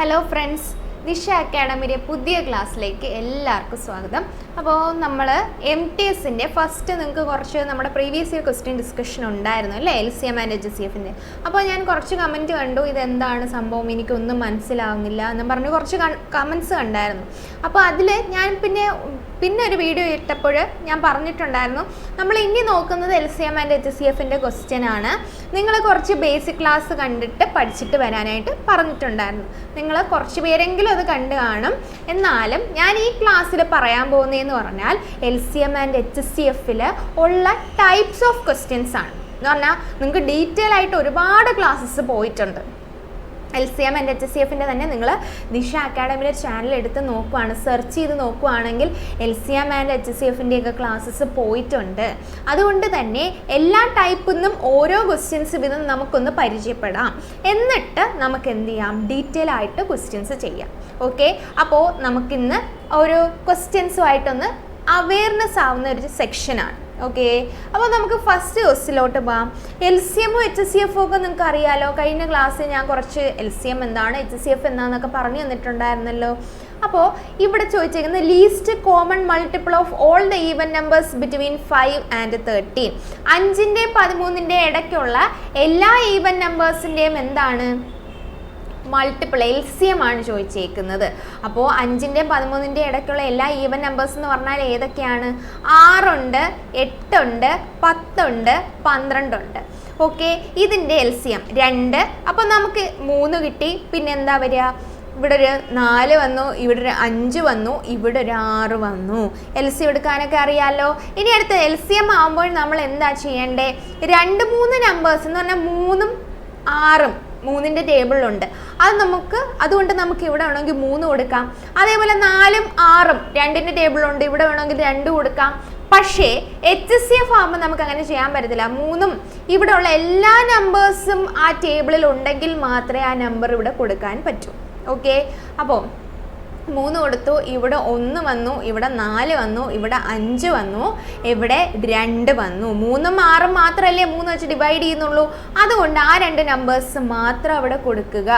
Hello friends, ദിശ അക്കാഡമിയുടെ പുതിയ ക്ലാസ്സിലേക്ക് എല്ലാവർക്കും സ്വാഗതം. അപ്പോൾ നമ്മൾ MTSൻ്റെ ഫസ്റ്റ് നിങ്ങൾക്ക് കുറച്ച് നമ്മുടെ പ്രീവിയസ് ഇയർ ക്വസ്റ്റ്യൻ ഡിസ്കഷൻ ഉണ്ടായിരുന്നു അല്ലേ, LCM ആൻഡ് HCFൻ്റെ. അപ്പോൾ ഞാൻ കുറച്ച് കമൻറ്റ് കണ്ടു, ഇതെന്താണ് സംഭവം, എനിക്കൊന്നും മനസ്സിലാവുന്നില്ല എന്ന് പറഞ്ഞ് കുറച്ച് കമൻറ്റ്സ് കണ്ടായിരുന്നു. അപ്പോൾ അതിൽ ഞാൻ പിന്നെ ഒരു വീഡിയോ ഇട്ടപ്പോൾ ഞാൻ പറഞ്ഞിട്ടുണ്ടായിരുന്നു, നമ്മൾ ഇനി നോക്കുന്നത് LCM ആൻഡ് HCFൻ്റെ ക്വസ്റ്റ്യൻ ആണ്. നിങ്ങൾ കുറച്ച് ബേസിക് ക്ലാസ് കണ്ടിട്ട് പഠിച്ചിട്ട് വരാനായിട്ട് പറഞ്ഞിട്ടുണ്ടായിരുന്നു. നിങ്ങൾ കുറച്ച് പേരെങ്കിലും അത് കണ്ടു കാണും. എന്നാലും ഞാൻ ഈ ക്ലാസ്സിൽ പറയാൻ പോകുന്നതെന്ന് പറഞ്ഞാൽ LCM ആൻഡ് HCFൽ ഉള്ള ടൈപ്സ് ഓഫ് ക്വസ്റ്റ്യൻസ് ആണ്. എന്ന് പറഞ്ഞാൽ നിങ്ങൾക്ക് ഡീറ്റെയിൽ ആയിട്ട് ഒരുപാട് ക്ലാസ്സസ് പോയിട്ടുണ്ട്. LCM ആൻഡ് HCFൻ്റെ തന്നെ നിങ്ങൾ ദിശ അക്കാഡമിയുടെ ചാനൽ എടുത്ത് നോക്കുവാണ്, സെർച്ച് ചെയ്ത് നോക്കുവാണെങ്കിൽ LCM ആൻഡ് HCFൻ്റെയൊക്കെ ക്ലാസ്സസ് പോയിട്ടുണ്ട്. അതുകൊണ്ട് തന്നെ എല്ലാ ടൈപ്പിൽ നിന്നും ഓരോ ക്വസ്റ്റ്യൻസ് വീതം നമുക്കൊന്ന് പരിചയപ്പെടാം. എന്നിട്ട് നമുക്ക് എന്ത് ചെയ്യാം, ഡീറ്റെയിൽ ആയിട്ട് ക്വസ്റ്റ്യൻസ് ചെയ്യാം. ഓക്കെ, അപ്പോൾ നമുക്കിന്ന് ഒരു ക്വസ്റ്റ്യൻസുമായിട്ടൊന്ന് അവെയർനെസ് ആവുന്ന ഒരു സെക്ഷനാണ്. ഓക്കെ, അപ്പോൾ നമുക്ക് ഫസ്റ്റ് ക്വസ്റ്റ്യനിലോട്ട് പോകാം. LCMും HCFും ഒക്കെ നിങ്ങൾക്ക് അറിയാലോ. കഴിഞ്ഞ ക്ലാസ്സിൽ ഞാൻ കുറച്ച് LCM എന്താണ് HCF എന്താണെന്നൊക്കെ പറഞ്ഞു തന്നിട്ടുണ്ടായിരുന്നല്ലോ. അപ്പോൾ ഇവിടെ ചോദിച്ചിരിക്കുന്നത് least common multiple of all the even numbers between 5 and 13. 5ൻ്റെയും 13ൻ്റെയും ഇടയ്ക്കുള്ള എല്ലാ ഈവൻ നമ്പേഴ്സിൻ്റെയും എന്താണ് മൾട്ടിപ്പിൾ, LCM ആണ് ചോദിച്ചേക്കുന്നത്. അപ്പോൾ 5ൻ്റെയും 13ൻ്റെയും ഇടയ്ക്കുള്ള എല്ലാ ഈവൻ നമ്പേഴ്സ് എന്ന് പറഞ്ഞാൽ ഏതൊക്കെയാണ്? 6 ഉണ്ട്, 8 ഉണ്ട്, 10 ഉണ്ട്, 12 ഉണ്ട്. ഓക്കെ, ഇതിൻ്റെ LCM 2. അപ്പോൾ നമുക്ക് 3 കിട്ടി. പിന്നെ എന്താ വരിക? ഇവിടെ ഒരു 4 വന്നു, ഇവിടെ ഒരു 5 വന്നു, ഇവിടെ ഒരു 6 വന്നു. LCM എടുക്കാനൊക്കെ അറിയാമല്ലോ. ഇനി അടുത്ത LCM ആകുമ്പോൾ നമ്മൾ എന്താ ചെയ്യേണ്ടേ? 2, 3 നമ്പേഴ്സ് എന്ന് പറഞ്ഞാൽ 3ഉം 6ഉം 3ൻ്റെ ടേബിളിലുണ്ട്. അതുകൊണ്ട് നമുക്ക് ഇവിടെ വേണമെങ്കിൽ 3 കൊടുക്കാം. അതേപോലെ 4ഉം 6ഉം 2ൻ്റെ ടേബിളുണ്ട്, ഇവിടെ വേണമെങ്കിൽ 2 കൊടുക്കാം. പക്ഷേ HCF ആകുമ്പോൾ നമുക്ക് അങ്ങനെ ചെയ്യാൻ പറ്റത്തില്ല. 3ഉം ഇവിടെ ഉള്ള എല്ലാ നമ്പേഴ്സും ആ ടേബിളിൽ ഉണ്ടെങ്കിൽ മാത്രമേ ആ നമ്പർ ഇവിടെ കൊടുക്കാൻ പറ്റൂ. ഓക്കെ, അപ്പോൾ 3 കൊടുത്തു, ഇവിടെ 1 വന്നു, ഇവിടെ 4 വന്നു, ഇവിടെ 5 വന്നു, ഇവിടെ 2 വന്നു. 3ഉം 6ഉം മാത്രമല്ലേ 3 വെച്ച് ഡിവൈഡ് ചെയ്യുന്നുള്ളൂ. അതുകൊണ്ട് ആ 2 നമ്പേഴ്സ് മാത്രം അവിടെ കൊടുക്കുക.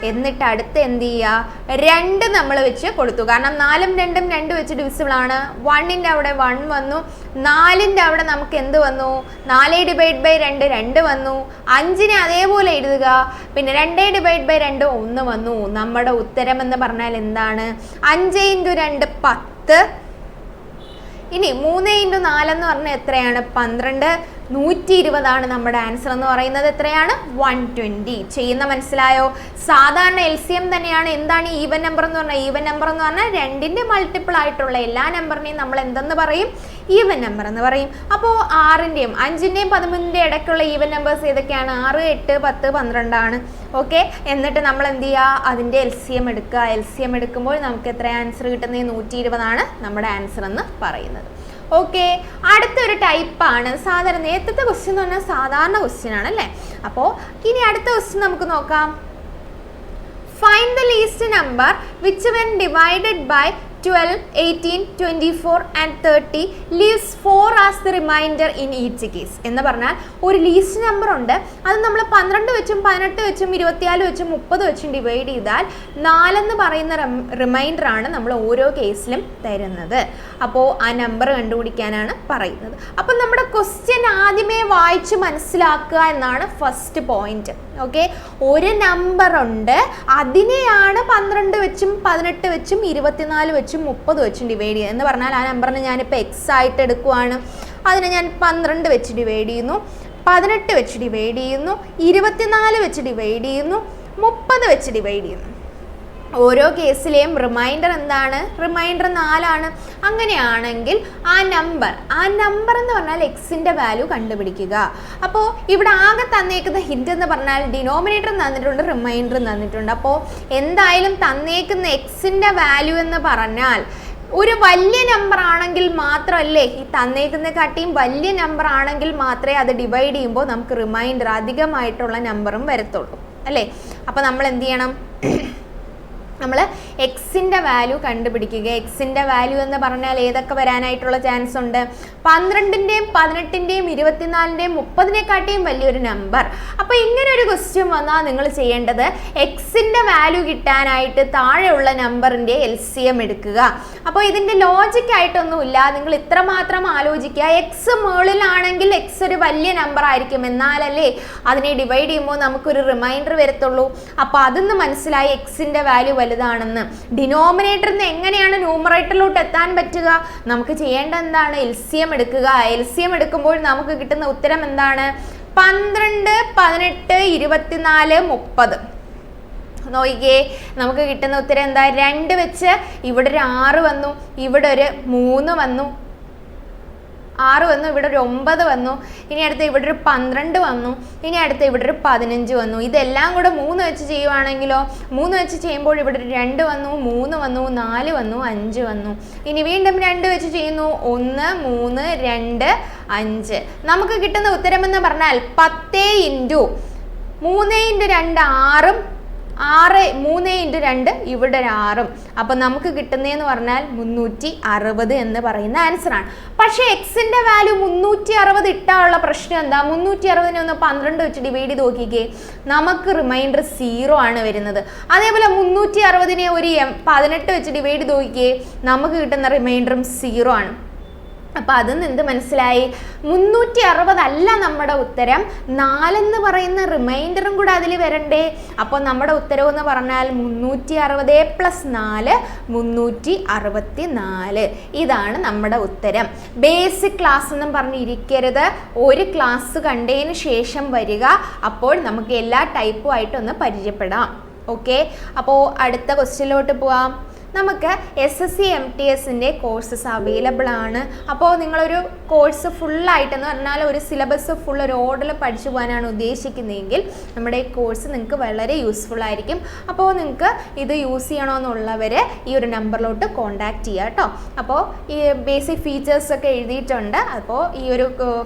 എന്നിട്ട് അടുത്ത് എന്ത് ചെയ്യുക? 2 നമ്മൾ വെച്ച് കൊടുത്തു. കാരണം 4ഉം 2ഉം 2 വെച്ച് ഡിവിസിബിൾ ആണ്. 1ൻ്റെ അവിടെ 1 വന്നു, 4ൻ്റെ അവിടെ നമുക്ക് എന്ത് വന്നു? 4 ഡിവൈഡ് ബൈ 2 2 വന്നു. 5നെ അതേപോലെ എഴുതുക. പിന്നെ 2 ഡിവൈഡ് ബൈ 2 1 വന്നു. നമ്മുടെ ഉത്തരം എന്ന് പറഞ്ഞാൽ എന്താണ്? 5 × 2 10. ഇനി 3 × 4 എന്ന് പറഞ്ഞാൽ എത്രയാണ്? 12. 120 നമ്മുടെ ആൻസർ എന്ന് പറയുന്നത്. എത്രയാണ്? 120. ചെയ്യുന്ന മനസ്സിലായോ? സാധാരണ LCM തന്നെയാണ്. എന്താണ് ഈവൻ നമ്പർ എന്ന് പറഞ്ഞാൽ? ഈവൻ നമ്പർ എന്ന് പറഞ്ഞാൽ 2ൻ്റെ മൾട്ടിപ്പിൾ ആയിട്ടുള്ള എല്ലാ നമ്പറിനെയും നമ്മൾ എന്തെന്ന് പറയും? ഈവൻ നമ്പർ എന്ന് പറയും. അപ്പോൾ 6ൻ്റെയും 5ൻ്റെയും 13ൻ്റെയും ഇടയ്ക്കുള്ള ഈവൻ നമ്പേഴ്സ് ഏതൊക്കെയാണ്? 6, 8, 10, 12 ആണ്. ഓക്കെ, എന്നിട്ട് നമ്മൾ എന്ത് ചെയ്യുക? അതിൻ്റെ LCM എടുക്കുക. LCM എടുക്കുമ്പോൾ നമുക്ക് എത്ര ആൻസർ കിട്ടുന്നത്? 120 നമ്മുടെ ആൻസർ എന്ന് പറയുന്നത്. ഓക്കെ, അടുത്തൊരു ടൈപ്പാണ് സാധാരണ. നേരത്തെ ക്വസ്റ്റ്യൻ എന്ന് പറഞ്ഞാൽ സാധാരണ ക്വസ്റ്റ്യൻ ആണല്ലേ. അപ്പോൾ ഇനി അടുത്ത ക്വസ്റ്റ്യൻ നമുക്ക് നോക്കാം. Find the least number which when divided by 12, 18, 24 and 30 leaves 4 as the remainder in each case. എന്ന് പറഞ്ഞാൽ ഒരു ലീസ്റ്റ് നമ്പർ ഉണ്ട്, അത് നമ്മൾ 12 വെച്ചും 18 വെച്ചും 24 വെച്ചും 30 വെച്ചും ഡിവൈഡ് ചെയ്താൽ 4 എന്ന് പറയുന്ന റിമൈൻഡർ ആണ് നമ്മൾ ഓരോ കേസിലും തരുന്നത്. അപ്പോൾ ആ നമ്പർ കണ്ടുപിടിക്കാനാണ് പറയുന്നത്. അപ്പം നമ്മുടെ ക്വസ്റ്റ്യൻ ആദ്യമേ വായിച്ച് മനസ്സിലാക്കുക എന്നാണ് ഫസ്റ്റ് പോയിന്റ്. ഓക്കെ, ഒരു നമ്പർ ഉണ്ട്, അതിനെയാണ് 12 വെച്ചും 18 വെച്ചും 24 വെച്ചും 30 വെച്ചും ഡിവൈഡ് ചെയ്യുക. എന്ന് പറഞ്ഞാൽ ആ നമ്പറിനെ ഞാനിപ്പോൾ എക്സ് ആയിട്ട് എടുക്കുവാണ്. അതിനെ ഞാൻ 12 വെച്ച് ഡിവൈഡ് ചെയ്യുന്നു, 18 വെച്ച് ഡിവൈഡ് ചെയ്യുന്നു, 24 വെച്ച് ഡിവൈഡ് ചെയ്യുന്നു, 30 വെച്ച് ഡിവൈഡ് ചെയ്യുന്നു. ഓരോ കേസിലെയും റിമൈൻഡർ എന്താണ്? റിമൈൻഡർ 4 ആണ്. അങ്ങനെയാണെങ്കിൽ ആ നമ്പർ എന്ന് പറഞ്ഞാൽ എക്സിൻ്റെ വാല്യൂ കണ്ടുപിടിക്കുക. അപ്പോൾ ഇവിടെ ആകെ തന്നേക്കുന്ന ഹിന്റ് എന്ന് പറഞ്ഞാൽ ഡിനോമിനേറ്റർ തന്നിട്ടുണ്ട്, റിമൈൻഡർ തന്നിട്ടുണ്ട്. അപ്പോൾ എന്തായാലും തന്നേക്കുന്ന എക്സിൻ്റെ വാല്യൂ എന്ന് പറഞ്ഞാൽ ഒരു വലിയ നമ്പർ ആണെങ്കിൽ മാത്രമല്ലേ, ഈ തന്നേക്കുന്നതിനെക്കാട്ടിയും വലിയ നമ്പർ ആണെങ്കിൽ മാത്രമേ അത് ഡിവൈഡ് ചെയ്യുമ്പോൾ നമുക്ക് റിമൈൻഡർ അധികമായിട്ടുള്ള നമ്പറും വരത്തുള്ളൂ അല്ലേ. അപ്പോൾ നമ്മൾ എന്ത് ചെയ്യണം? നമ്മൾ എക്സിൻ്റെ വാല്യൂ കണ്ടുപിടിക്കുക. എക്സിൻ്റെ വാല്യൂ എന്ന് പറഞ്ഞാൽ ഏതൊക്കെ വരാനായിട്ടുള്ള ചാൻസ് ഉണ്ട്? 12-ൻ്റെയും 18-ൻ്റെയും 24-ൻ്റെയും 30-നെക്കാട്ടിയും വലിയൊരു നമ്പർ. അപ്പോൾ ഇങ്ങനെ ഒരു ക്വസ്റ്റ്യൻ വന്നാൽ നിങ്ങൾ ചെയ്യേണ്ടത് എക്സിൻ്റെ വാല്യൂ കിട്ടാനായിട്ട് താഴെയുള്ള നമ്പറിൻ്റെ LCM എടുക്കുക. അപ്പോൾ ഇതിൻ്റെ ലോജിക്കായിട്ടൊന്നുമില്ല, നിങ്ങൾ ഇത്രമാത്രം ആലോചിക്കുക. എക്സ് മുകളിലാണെങ്കിൽ എക്സ് ഒരു വലിയ നമ്പർ ആയിരിക്കും, എന്നാലല്ലേ അതിനെ ഡിവൈഡ് ചെയ്യുമ്പോൾ നമുക്കൊരു റിമൈൻഡർ വരത്തുള്ളൂ. അപ്പോൾ അതൊന്ന് മനസ്സിലായി എക്സിൻ്റെ വാല്യൂ വലുതാണെന്ന്. ഡിനോമിനേറ്ററിൽ നിന്ന് എങ്ങനെയാണ് ന്യൂമറേറ്ററിലോട്ട് എത്താൻ പറ്റുക? നമുക്ക് ചെയ്യേണ്ട എന്താണ്? LCM എടുക്കുക. LCM എടുക്കുമ്പോൾ നമുക്ക് കിട്ടുന്ന ഉത്തരം എന്താണ്? 12, 18, 24, 30. നോക്കിക്കേ, നമുക്ക് കിട്ടുന്ന ഉത്തരം എന്താ? 2 വെച്ച് ഇവിടെ ഒരു 6 വന്നു, ഇവിടെ ഒരു 3 വന്നു, 6 വന്നു, ഇവിടെ ഒരു 9 വന്നു, ഇനി അടുത്ത് ഇവിടെ ഒരു 12 വന്നു, ഇനി അടുത്ത് ഇവിടെ ഒരു 15 വന്നു. ഇതെല്ലാം കൂടെ 3 വെച്ച് ചെയ്യുവാണെങ്കിലോ, 3 വെച്ച് ചെയ്യുമ്പോൾ ഇവിടെ ഒരു 2 വന്നു, 3 വന്നു, 4 വന്നു, 5 വന്നു. ഇനി വീണ്ടും 2 വെച്ച് ചെയ്യുന്നു, 1, 3, 2, 5. നമുക്ക് കിട്ടുന്ന ഉത്തരം എന്ന് പറഞ്ഞാൽ 10 × 3 × 2 6, 6, 3 × 2 ഇവിടെ ഒരു 6. അപ്പം നമുക്ക് കിട്ടുന്നതെന്ന് പറഞ്ഞാൽ 360 എന്ന് പറയുന്ന ആൻസറാണ്. പക്ഷേ എക്സിൻ്റെ വാല്യൂ 360 ഇട്ടാനുള്ള പ്രശ്നം എന്താ? 360-നെ ഒന്ന് 12 വെച്ച് ഡിവൈഡ് ചെയ്ത് നോക്കിക്കേ, നമുക്ക് റിമൈൻഡർ 0 ആണ് വരുന്നത്. അതേപോലെ 360-നെ ഒരു 18 വെച്ച് ഡിവൈഡ് ചെയ്ത് നോക്കിക്കേ, നമുക്ക് കിട്ടുന്ന റിമൈൻഡറും 0 ആണ്. അപ്പോൾ അതിൽ നിന്ന് എന്ത് മനസ്സിലായി? 360 അല്ല നമ്മുടെ ഉത്തരം, 4 എന്ന് പറയുന്ന റിമൈൻഡറും കൂടെ അതിൽ വരണ്ടേ. അപ്പോൾ നമ്മുടെ ഉത്തരം എന്ന് പറഞ്ഞാൽ 360 + 4, 364. ഇതാണ് നമ്മുടെ ഉത്തരം. ബേസിക് ക്ലാസ് എന്നും പറഞ്ഞിരിക്കരുത്, ഒരു ക്ലാസ് കണ്ടതിന് ശേഷം വരിക. അപ്പോൾ നമുക്ക് എല്ലാ ടൈപ്പും ആയിട്ടൊന്ന് പരിചയപ്പെടാം. ഓക്കെ, അപ്പോൾ അടുത്ത ക്വസ്റ്റ്യനിലോട്ട് പോവാം. നമുക്ക് SSC MTSൻ്റെ കോഴ്സസ് അവൈലബിൾ ആണ്. അപ്പോൾ നിങ്ങളൊരു കോഴ്സ് ഫുള്ളായിട്ടെന്ന് പറഞ്ഞാൽ ഒരു സിലബസ് ഫുൾ ഒരു ഓർഡറിൽ പഠിച്ചു പോകാനാണ് ഉദ്ദേശിക്കുന്നതെങ്കിൽ നമ്മുടെ ഈ കോഴ്സ് നിങ്ങൾക്ക് വളരെ യൂസ്ഫുൾ ആയിരിക്കും. അപ്പോൾ നിങ്ങൾക്ക് ഇത് യൂസ് ചെയ്യണമെന്നുള്ളവർ ഈ ഒരു നമ്പറിലോട്ട് കോൺടാക്റ്റ് ചെയ്യുക കേട്ടോ. അപ്പോൾ ഈ ബേസിക് ഫീച്ചേഴ്സൊക്കെ എഴുതിയിട്ടുണ്ട്. അപ്പോൾ ഈ ഒരു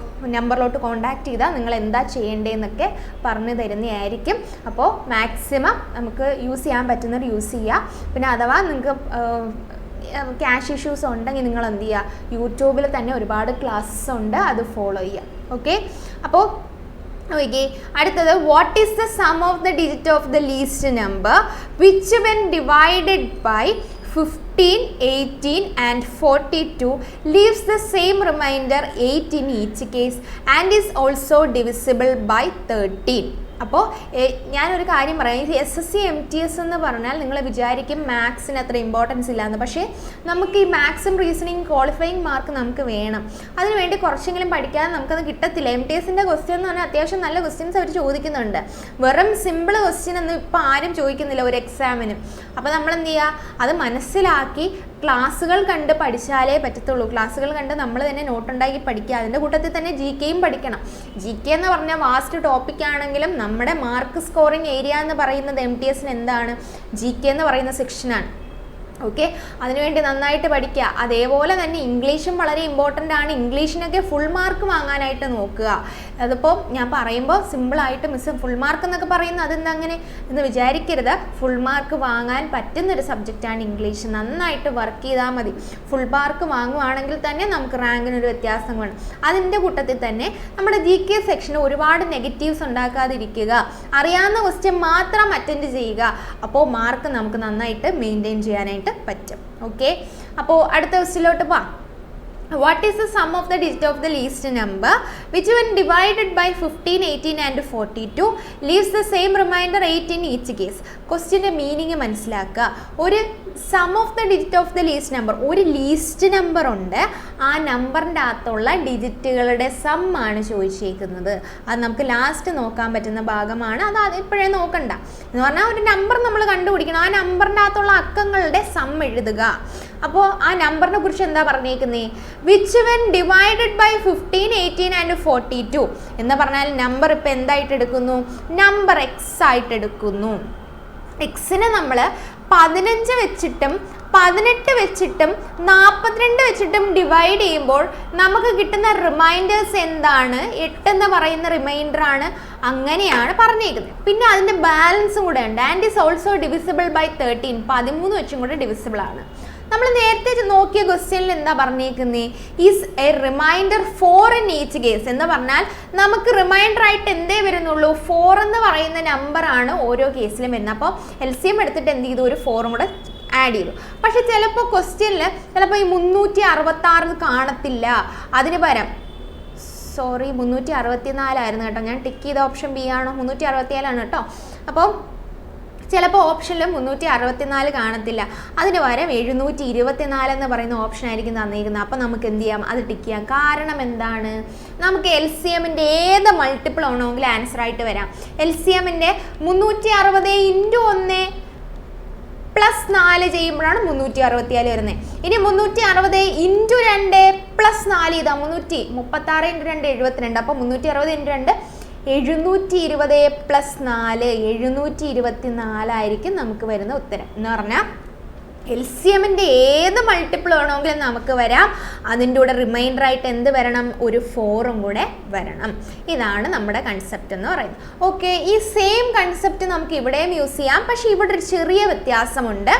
നമ്പറിലോട്ട് കോൺടാക്റ്റ് ചെയ്താൽ നിങ്ങൾ എന്താ ചെയ്യേണ്ടതെന്നൊക്കെ പറഞ്ഞു തരുന്നതായിരിക്കും. അപ്പോൾ മാക്സിമം നമുക്ക് യൂസ് ചെയ്യാൻ പറ്റുന്നത് യൂസ് ചെയ്യുക. പിന്നെ അഥവാ നിങ്ങൾക്ക് ക്യാഷ് ഇഷ്യൂസ് ഉണ്ടെങ്കിൽ നിങ്ങൾ എന്ത് ചെയ്യുക, യൂട്യൂബിൽ തന്നെ ഒരുപാട് ക്ലാസ്സസ് ഉണ്ട്, അത് ഫോളോ ചെയ്യുക. ഓക്കെ, അപ്പോൾ ഓക്കെ, അടുത്തത് what is the sum of the digit of the least number which when divided by 15, 18 and 42 leaves the same remainder 8 in each case and is also divisible by 13. അപ്പോൾ ഞാനൊരു കാര്യം പറയാം, SSC MTS എന്ന് പറഞ്ഞാൽ നിങ്ങൾ വിചാരിക്കും മാത്സിന് അത്ര ഇമ്പോർട്ടൻസ് ഇല്ലാന്ന്. പക്ഷേ നമുക്ക് ഈ മാത്സും റീസണിങ് ക്വാളിഫയിങ് മാർക്ക് നമുക്ക് വേണം. അതിനുവേണ്ടി കുറച്ചെങ്കിലും പഠിക്കാതെ നമുക്കത് കിട്ടത്തില്ല. MTSൻ്റെ ക്വസ്റ്റ്യൻ എന്ന് പറഞ്ഞാൽ അത്യാവശ്യം നല്ല ക്വസ്റ്റ്യൻസ് അവർ ചോദിക്കുന്നുണ്ട്. വെറും സിമ്പിൾ ക്വസ്റ്റ്യൻ ഒന്നും ഇപ്പോൾ ആരും ചോദിക്കുന്നില്ല ഒരു എക്സാമിന്. അപ്പോൾ നമ്മൾ എന്ത് ചെയ്യുക, അത് മനസ്സിലാക്കി ക്ലാസ്സുകൾ കണ്ട് പഠിച്ചാലേ പറ്റത്തുള്ളൂ. ക്ലാസ്സുകൾ കണ്ട് നമ്മൾ തന്നെ നോട്ടുണ്ടാക്കി പഠിക്കുക. അതിൻ്റെ കൂട്ടത്തിൽ തന്നെ GKയും പഠിക്കണം. GK എന്ന് പറഞ്ഞാൽ വാസ്റ്റ് ടോപ്പിക് ആണെങ്കിലും നമ്മുടെ മാർക്ക് സ്കോറിങ് ഏരിയ എന്ന് പറയുന്നത് MTSന് എന്താണ്? GK എന്ന് പറയുന്ന സെക്ഷനാണ്. ഓക്കെ, അതിനുവേണ്ടി നന്നായിട്ട് പഠിക്കുക. അതേപോലെ തന്നെ ഇംഗ്ലീഷും വളരെ ഇമ്പോർട്ടൻ്റ് ആണ്. ഇംഗ്ലീഷിനൊക്കെ ഫുൾ മാർക്ക് വാങ്ങാനായിട്ട് നോക്കുക. അതിപ്പോൾ ഞാൻ പറയുമ്പോൾ സിമ്പിളായിട്ട് മിസ് ഫുൾ മാർക്ക് എന്നൊക്കെ പറയുന്നത് അതെന്താ അങ്ങനെ എന്ന് വിചാരിക്കരുത്. ഫുൾ മാർക്ക് വാങ്ങാൻ പറ്റുന്നൊരു സബ്ജക്റ്റാണ് ഇംഗ്ലീഷ്. നന്നായിട്ട് വർക്ക് ചെയ്താൽ മതി. ഫുൾ മാർക്ക് വാങ്ങുവാണെങ്കിൽ തന്നെ നമുക്ക് റാങ്കിനൊരു വ്യത്യാസം വേണം. അതിൻ്റെ കൂട്ടത്തിൽ തന്നെ നമ്മുടെ GK സെക്ഷന് ഒരുപാട് നെഗറ്റീവ്സ് ഉണ്ടാക്കാതിരിക്കുക. അറിയാവുന്ന ക്വസ്റ്റ്യൻ മാത്രം അറ്റൻഡ് ചെയ്യുക. അപ്പോൾ മാർക്ക് നമുക്ക് നന്നായിട്ട് മെയിൻറ്റെയിൻ ചെയ്യാനായിട്ട് പറ്റും. ഓക്കെ, അപ്പോൾ അടുത്ത ക്വസ്റ്റ്യനിലോട്ട് പോവാം. What is the sum of the digit of the least number which when divided by 15, 18 and 42 leaves the same remainder 8 in each case? ക്വസ്റ്റ്യൻ്റെ മീനിങ് മനസ്സിലാക്കുക. ഒരു sum of the digit of the least number, ഒരു least number ഉണ്ട്, ആ നമ്പറിൻ്റെ അകത്തുള്ള ഡിജിറ്റുകളുടെ some ആണ് ചോദിച്ചേക്കുന്നത്. അത് നമുക്ക് ലാസ്റ്റ് നോക്കാൻ പറ്റുന്ന ഭാഗമാണ്. അത് ഇപ്പോഴേ നോക്കണ്ട. എന്ന് പറഞ്ഞാൽ ഒരു നമ്പർ നമ്മൾ കണ്ടുപിടിക്കണം, ആ നമ്പറിൻ്റെ അകത്തുള്ള അക്കങ്ങളുടെ സം എഴുതുക. അപ്പോൾ ആ നമ്പറിനെ കുറിച്ച് എന്താ പറഞ്ഞേക്കുന്നത്? Which when divided by 15, 18 and 42 എന്ന് പറഞ്ഞാൽ നമ്പർ ഇപ്പം എന്തായിട്ട് എടുക്കുന്നു? നമ്പർ എക്സ് ആയിട്ട് എടുക്കുന്നു. എക്സിനെ നമ്മൾ 15 വെച്ചിട്ടും 18 വെച്ചിട്ടും 42 വെച്ചിട്ടും ഡിവൈഡ് ചെയ്യുമ്പോൾ നമുക്ക് കിട്ടുന്ന റിമൈൻഡേഴ്സ് എന്താണ്? 8 എന്ന് പറയുന്ന റിമൈൻഡർ ആണ്. അങ്ങനെയാണ് പറഞ്ഞേക്കുന്നത്. പിന്നെ അതിൻ്റെ ബാലൻസും കൂടെ ഉണ്ട്. And is also divisible by 13, 13 വെച്ചും കൂടെ ഡിവിസിബിൾ ആണ്. നമ്മൾ നേരത്തെ നോക്കിയ ക്വസ്റ്റ്യനിൽ എന്താ പറഞ്ഞേക്കുന്നത്? Is a remainder 4 in each case എന്ന് പറഞ്ഞാൽ നമുക്ക് റിമൈൻഡർ ആയിട്ട് എന്തേ വരുന്നുള്ളൂ? 4 എന്ന് പറയുന്ന നമ്പറാണ് ഓരോ കേസിലും വരുന്നത്. അപ്പോൾ LCM എടുത്തിട്ട് എന്ത് ചെയ്തു? ഒരു 4ഉം കൂടെ ആഡ് ചെയ്തു. പക്ഷെ ചിലപ്പോൾ ക്വസ്റ്റ്യനിൽ ചിലപ്പോൾ ഈ 366 കാണത്തില്ല. അതിന് പകരം 364 ആയിരുന്നു കേട്ടോ. ഞാൻ ടിക്ക് ചെയ്ത ഓപ്ഷൻ ബി ആണോ? 367 കേട്ടോ. അപ്പോൾ ചിലപ്പോൾ ഓപ്ഷനിൽ 364 കാണത്തില്ല. അതിന് പകരം 724 എന്ന് പറയുന്ന ഓപ്ഷൻ ആയിരിക്കും തന്നിരിക്കുന്നത്. അപ്പോൾ നമുക്ക് എന്ത് ചെയ്യാം? അത് ടിക്ക് ചെയ്യാം. കാരണം എന്താണ്? നമുക്ക് LCMൻ്റെ ഏത് മൾട്ടിപ്പിൾ ആണെങ്കിലും ആൻസർ ആയിട്ട് വരാം. LCMൻ്റെ 360 × 1 + 4 ചെയ്യുമ്പോഴാണ് 364 വരുന്നത്. ഇനി 360 × 2 + 4 ഇതാ 336 × 2 72. അപ്പോൾ 360 × 2 720 + 4 724 ആയിരിക്കും നമുക്ക് വരുന്ന ഉത്തരം. എന്ന് പറഞ്ഞാൽ LCMൻ്റെ ഏത് മൾട്ടിപ്പിൾ വേണമെങ്കിലും നമുക്ക് വരാം. അതിൻ്റെ കൂടെ റിമൈൻഡർ ആയിട്ട് എന്ത് വരണം? ഒരു 4ഉം കൂടെ വരണം. ഇതാണ് നമ്മുടെ കൺസെപ്റ്റ് എന്ന് പറയുന്നത്. ഓക്കെ, ഈ സെയിം കൺസെപ്റ്റ് നമുക്ക് ഇവിടെയും യൂസ് ചെയ്യാം. പക്ഷെ ഇവിടെ ഒരു ചെറിയ വ്യത്യാസമുണ്ട്.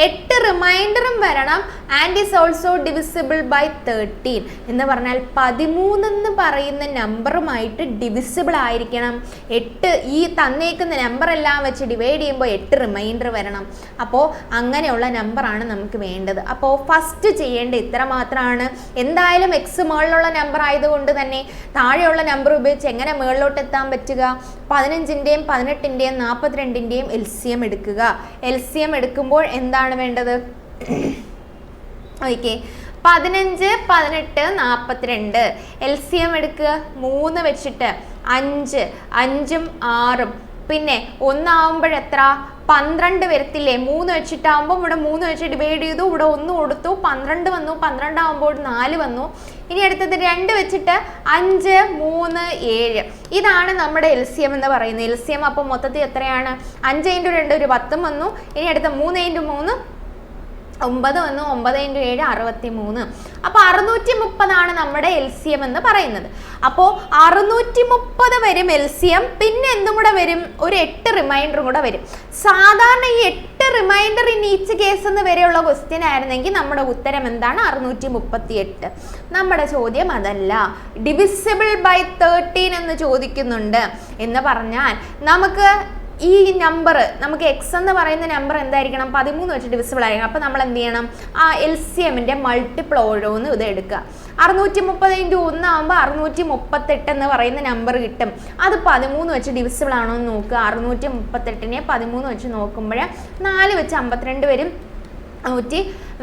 8 റിമൈൻഡറും വരണം. And is also divisible by 13 എന്ന് പറഞ്ഞാൽ 13 എന്ന് പറയുന്ന നമ്പറുമായിട്ട് ഡിവിസിബിൾ ആയിരിക്കണം. 8 ഈ തന്നേക്കുന്ന നമ്പർ എല്ലാം വെച്ച് ഡിവൈഡ് ചെയ്യുമ്പോൾ 8 റിമൈൻഡർ വരണം. അപ്പോൾ അങ്ങനെയുള്ള നമ്പറാണ് നമുക്ക് വേണ്ടത്. അപ്പോൾ ഫസ്റ്റ് ചെയ്യേണ്ട ഇത്ര മാത്രമാണ്. എന്തായാലും എക്സ് മുകളിലുള്ള നമ്പർ ആയതുകൊണ്ട് തന്നെ താഴെയുള്ള നമ്പർ ഉപയോഗിച്ച് എങ്ങനെ മുകളിലോട്ട് എത്താൻ പറ്റുക? 15ൻ്റെയും 18ൻ്റെയും 42ൻ്റെയും LCM എടുക്കുക. LCM എടുക്കുമ്പോൾ എന്താണ് വേണ്ടത്? ഓക്കെ, 15, 18, 42 LCM എടുക്കുക. 3 വെച്ചിട്ട് 5, 5ഉം 6ഉം പിന്നെ 1 ആവുമ്പോഴെത്ര? 12 വരത്തില്ലേ? 3 വെച്ചിട്ടാകുമ്പോൾ ഇവിടെ 3 വെച്ച് ഡിവൈഡ് ചെയ്തു, ഇവിടെ 1 കൊടുത്തു, 12 വന്നു. 12 ആകുമ്പോൾ 4 വന്നു. ഇനി അടുത്തത് 2 വെച്ചിട്ട് 5, 3, 7. ഇതാണ് നമ്മുടെ LCM എന്ന് പറയുന്നത്. LCM അപ്പോൾ മൊത്തത്തിൽ എത്രയാണ്? 5 × 2 ഒരു 10 വന്നു. ഇനി അടുത്ത 3 × 3 9 വന്നു. 9 × 7 63. അപ്പോൾ 630 നമ്മുടെ LCM എന്ന് പറയുന്നത്. അപ്പോൾ 630 വരും LCM. പിന്നെ എന്തും കൂടെ വരും? ഒരു 8 റിമൈൻഡറും കൂടെ വരും. സാധാരണ ഈ 8 റിമൈൻഡർ ഇൻ ഈച്ച് കേസ് എന്ന് വരെയുള്ള ക്വസ്റ്റ്യൻ ആയിരുന്നെങ്കിൽ നമ്മുടെ ഉത്തരം എന്താണ്? 638. നമ്മുടെ ചോദ്യം അതല്ല. ഡിവിസിബിൾ ബൈ 13 എന്ന് ചോദിക്കുന്നുണ്ട്. എന്ന് പറഞ്ഞാൽ നമുക്ക് ഈ നമ്പർ, നമുക്ക് എക്സ് എന്ന് പറയുന്ന നമ്പർ എന്തായിരിക്കണം? 13 വെച്ച് ഡിവിസിബിൾ ആയിരിക്കണം. അപ്പോൾ നമ്മൾ എന്ത് ചെയ്യണം? ആ LCMൻ്റെ മൾട്ടിപ്പിൾ ഓരോന്ന് ഇത് എടുക്കുക. 630 × 1 ആകുമ്പോൾ 638 എന്ന് പറയുന്ന നമ്പർ കിട്ടും. അത് 13 വെച്ച് ഡിവിസിബിൾ ആണോ എന്ന് നോക്കുക. 638നെ 13 വെച്ച് നോക്കുമ്പോൾ 4 വെച്ച് 52 വരും.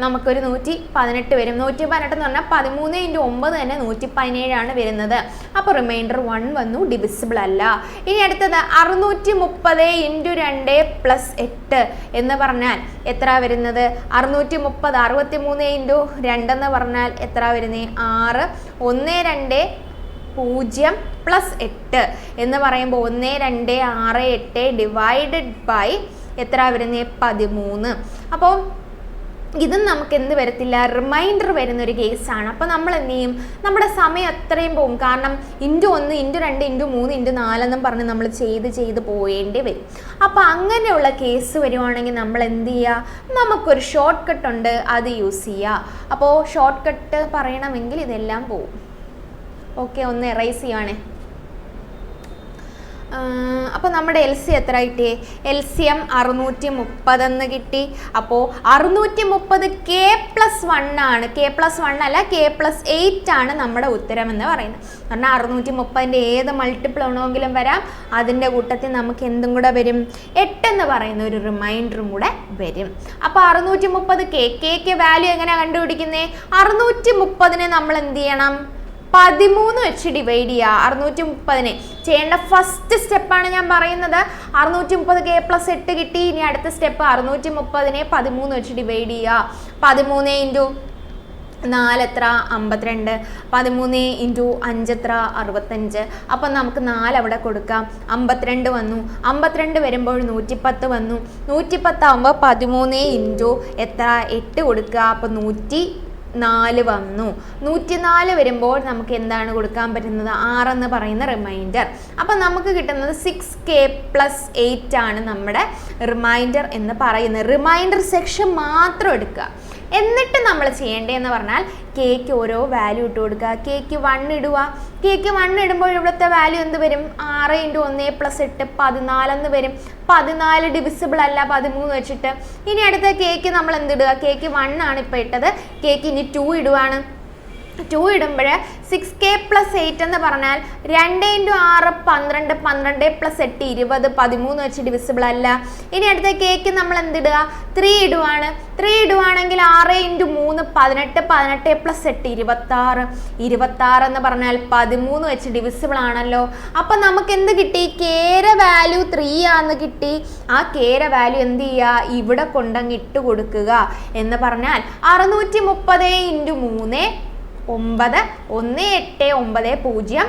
നമുക്കൊരു 118 വരും. 118 എന്ന് പറഞ്ഞാൽ 13 × 9 തന്നെ 117 ആണ് വരുന്നത്. അപ്പോൾ റിമൈൻഡർ 1 വന്നു, ഡിവിസിബിൾ അല്ല. ഇനി അടുത്തത് 630 × 2 + 8 എന്ന് പറഞ്ഞാൽ എത്ര വരുന്നത്? 630 63 × 2 എന്ന് പറഞ്ഞാൽ എത്ര വരുന്നത്? 6 1 2 0 + 8 എന്ന് പറയുമ്പോൾ 1 2 6 8 ഡിവൈഡഡ് ബൈ എത്ര വരുന്നത്? 13. അപ്പോൾ ഇതും നമുക്ക് എന്ത് വരത്തില്ല? റിമൈൻഡർ വരുന്നൊരു കേസാണ്. അപ്പോൾ നമ്മൾ എന്ത് ചെയ്യും? നമ്മുടെ സമയം അത്രയും പോകും. കാരണം ×1 ×2 ×3 ×4 എന്നും പറഞ്ഞ് നമ്മൾ ചെയ്ത് പോയേണ്ടി വരും. അപ്പോൾ അങ്ങനെയുള്ള കേസ് വരുവാണെങ്കിൽ നമ്മൾ എന്ത് ചെയ്യുക? നമുക്കൊരു ഷോർട്ട് കട്ട് ഉണ്ട്, അത് യൂസ് ചെയ്യുക. അപ്പോൾ ഷോർട്ട് കട്ട് പറയണമെങ്കിൽ ഇതെല്ലാം പോവും. ഓക്കെ, ഒന്ന് എറൈസ് ചെയ്യുവാണേ. അപ്പോൾ നമ്മുടെ LCM എത്ര കിട്ടി? LCM 630 എന്ന് കിട്ടി. അപ്പോൾ 630 K+1 ആണ്. K+1 അല്ല, K+8 ആണ് നമ്മുടെ ഉത്തരം എന്ന് പറയുന്നത്. കാരണം 630ൻ്റെ ഏത് മൾട്ടിപ്പിൾ ആണെങ്കിലും വരാം. അതിൻ്റെ കൂട്ടത്തിൽ നമുക്ക് എന്തും കൂടെ വരും? 8 എന്ന് പറയുന്ന ഒരു റിമൈൻഡറും കൂടെ വരും. അപ്പോൾ 630 K വാല്യൂ എങ്ങനെയാണ് കണ്ടുപിടിക്കുന്നത്? 630നെ നമ്മൾ എന്ത് ചെയ്യണം? 13 വെച്ച് ഡിവൈഡ് ചെയ്യുക. 630നെ ചെയ്യേണ്ട ഫസ്റ്റ് സ്റ്റെപ്പാണ് ഞാൻ പറയുന്നത്. 630 K+8 കിട്ടി. ഇനി അടുത്ത സ്റ്റെപ്പ് 630നെ 13 വെച്ച് ഡിവൈഡ് ചെയ്യുക. 13 × 4 എത്ര? 52. 13 × 5 എത്ര? 65. അപ്പം നമുക്ക് 4 അവിടെ കൊടുക്കാം. 52 വന്നു. 52 വരുമ്പോൾ 110 വന്നു. 110 ആകുമ്പോൾ 13 × എത്ര? 8 കൊടുക്കുക. അപ്പോൾ 104 വന്നു. 104 വരുമ്പോൾ നമുക്ക് എന്താണ് കൊടുക്കാൻ പറ്റുന്നത്? 6 എന്ന് പറയുന്ന റിമൈൻഡർ. അപ്പം നമുക്ക് കിട്ടുന്നത് 6k + 8 ആണ് നമ്മുടെ റിമൈൻഡർ എന്ന് പറയുന്നത്. റിമൈൻഡർ സെക്ഷൻ മാത്രം എടുക്കുക. എന്നിട്ട് നമ്മൾ ചെയ്യേണ്ടതെന്ന് പറഞ്ഞാൽ കേക്ക് ഓരോ വാല്യൂ ഇട്ട് കൊടുക്കുക. കേക്ക് 1 ഇടുക. കേക്ക് 1 ഇടുമ്പോൾ ഇവിടുത്തെ വാല്യൂ എന്ത് വരും? 6 × 1 + 8 14 എന്ന് വരും. 14 ഡിവിസിബിൾ അല്ല 13 വെച്ചിട്ട്. ഇനി അടുത്ത കേക്ക് നമ്മൾ എന്തിടുക? കേക്ക് 1 ആണ് ഇപ്പോൾ ഇട്ടത്. കേക്ക് ഇനി 2 ഇടുവാണ്. 2 ഇടുമ്പോൾ 6k + 8 എന്ന് പറഞ്ഞാൽ 2 × 6 12 12 + 8 20 13 വെച്ച് ഡിവിസിബിൾ അല്ല. ഇനി അടുത്ത കേക്ക് നമ്മൾ എന്തിടുക? 3 ഇടുവാണ്. 3 ഇടുവാണെങ്കിൽ 6 × 3 18 18 + 8 26 26 എന്ന് പറഞ്ഞാൽ 13 വെച്ച് ഡിവിസിബിൾ ആണല്ലോ. അപ്പം നമുക്ക് എന്ത് കിട്ടി? കേര വാല്യൂ 3 ആണെന്ന് കിട്ടി. ആ കേര വാല്യൂ എന്ത് ചെയ്യുക? ഇവിടെ കൊണ്ടങ്ങ് ഇട്ട് കൊടുക്കുക. എന്ന് പറഞ്ഞാൽ 630 × 3 9 1890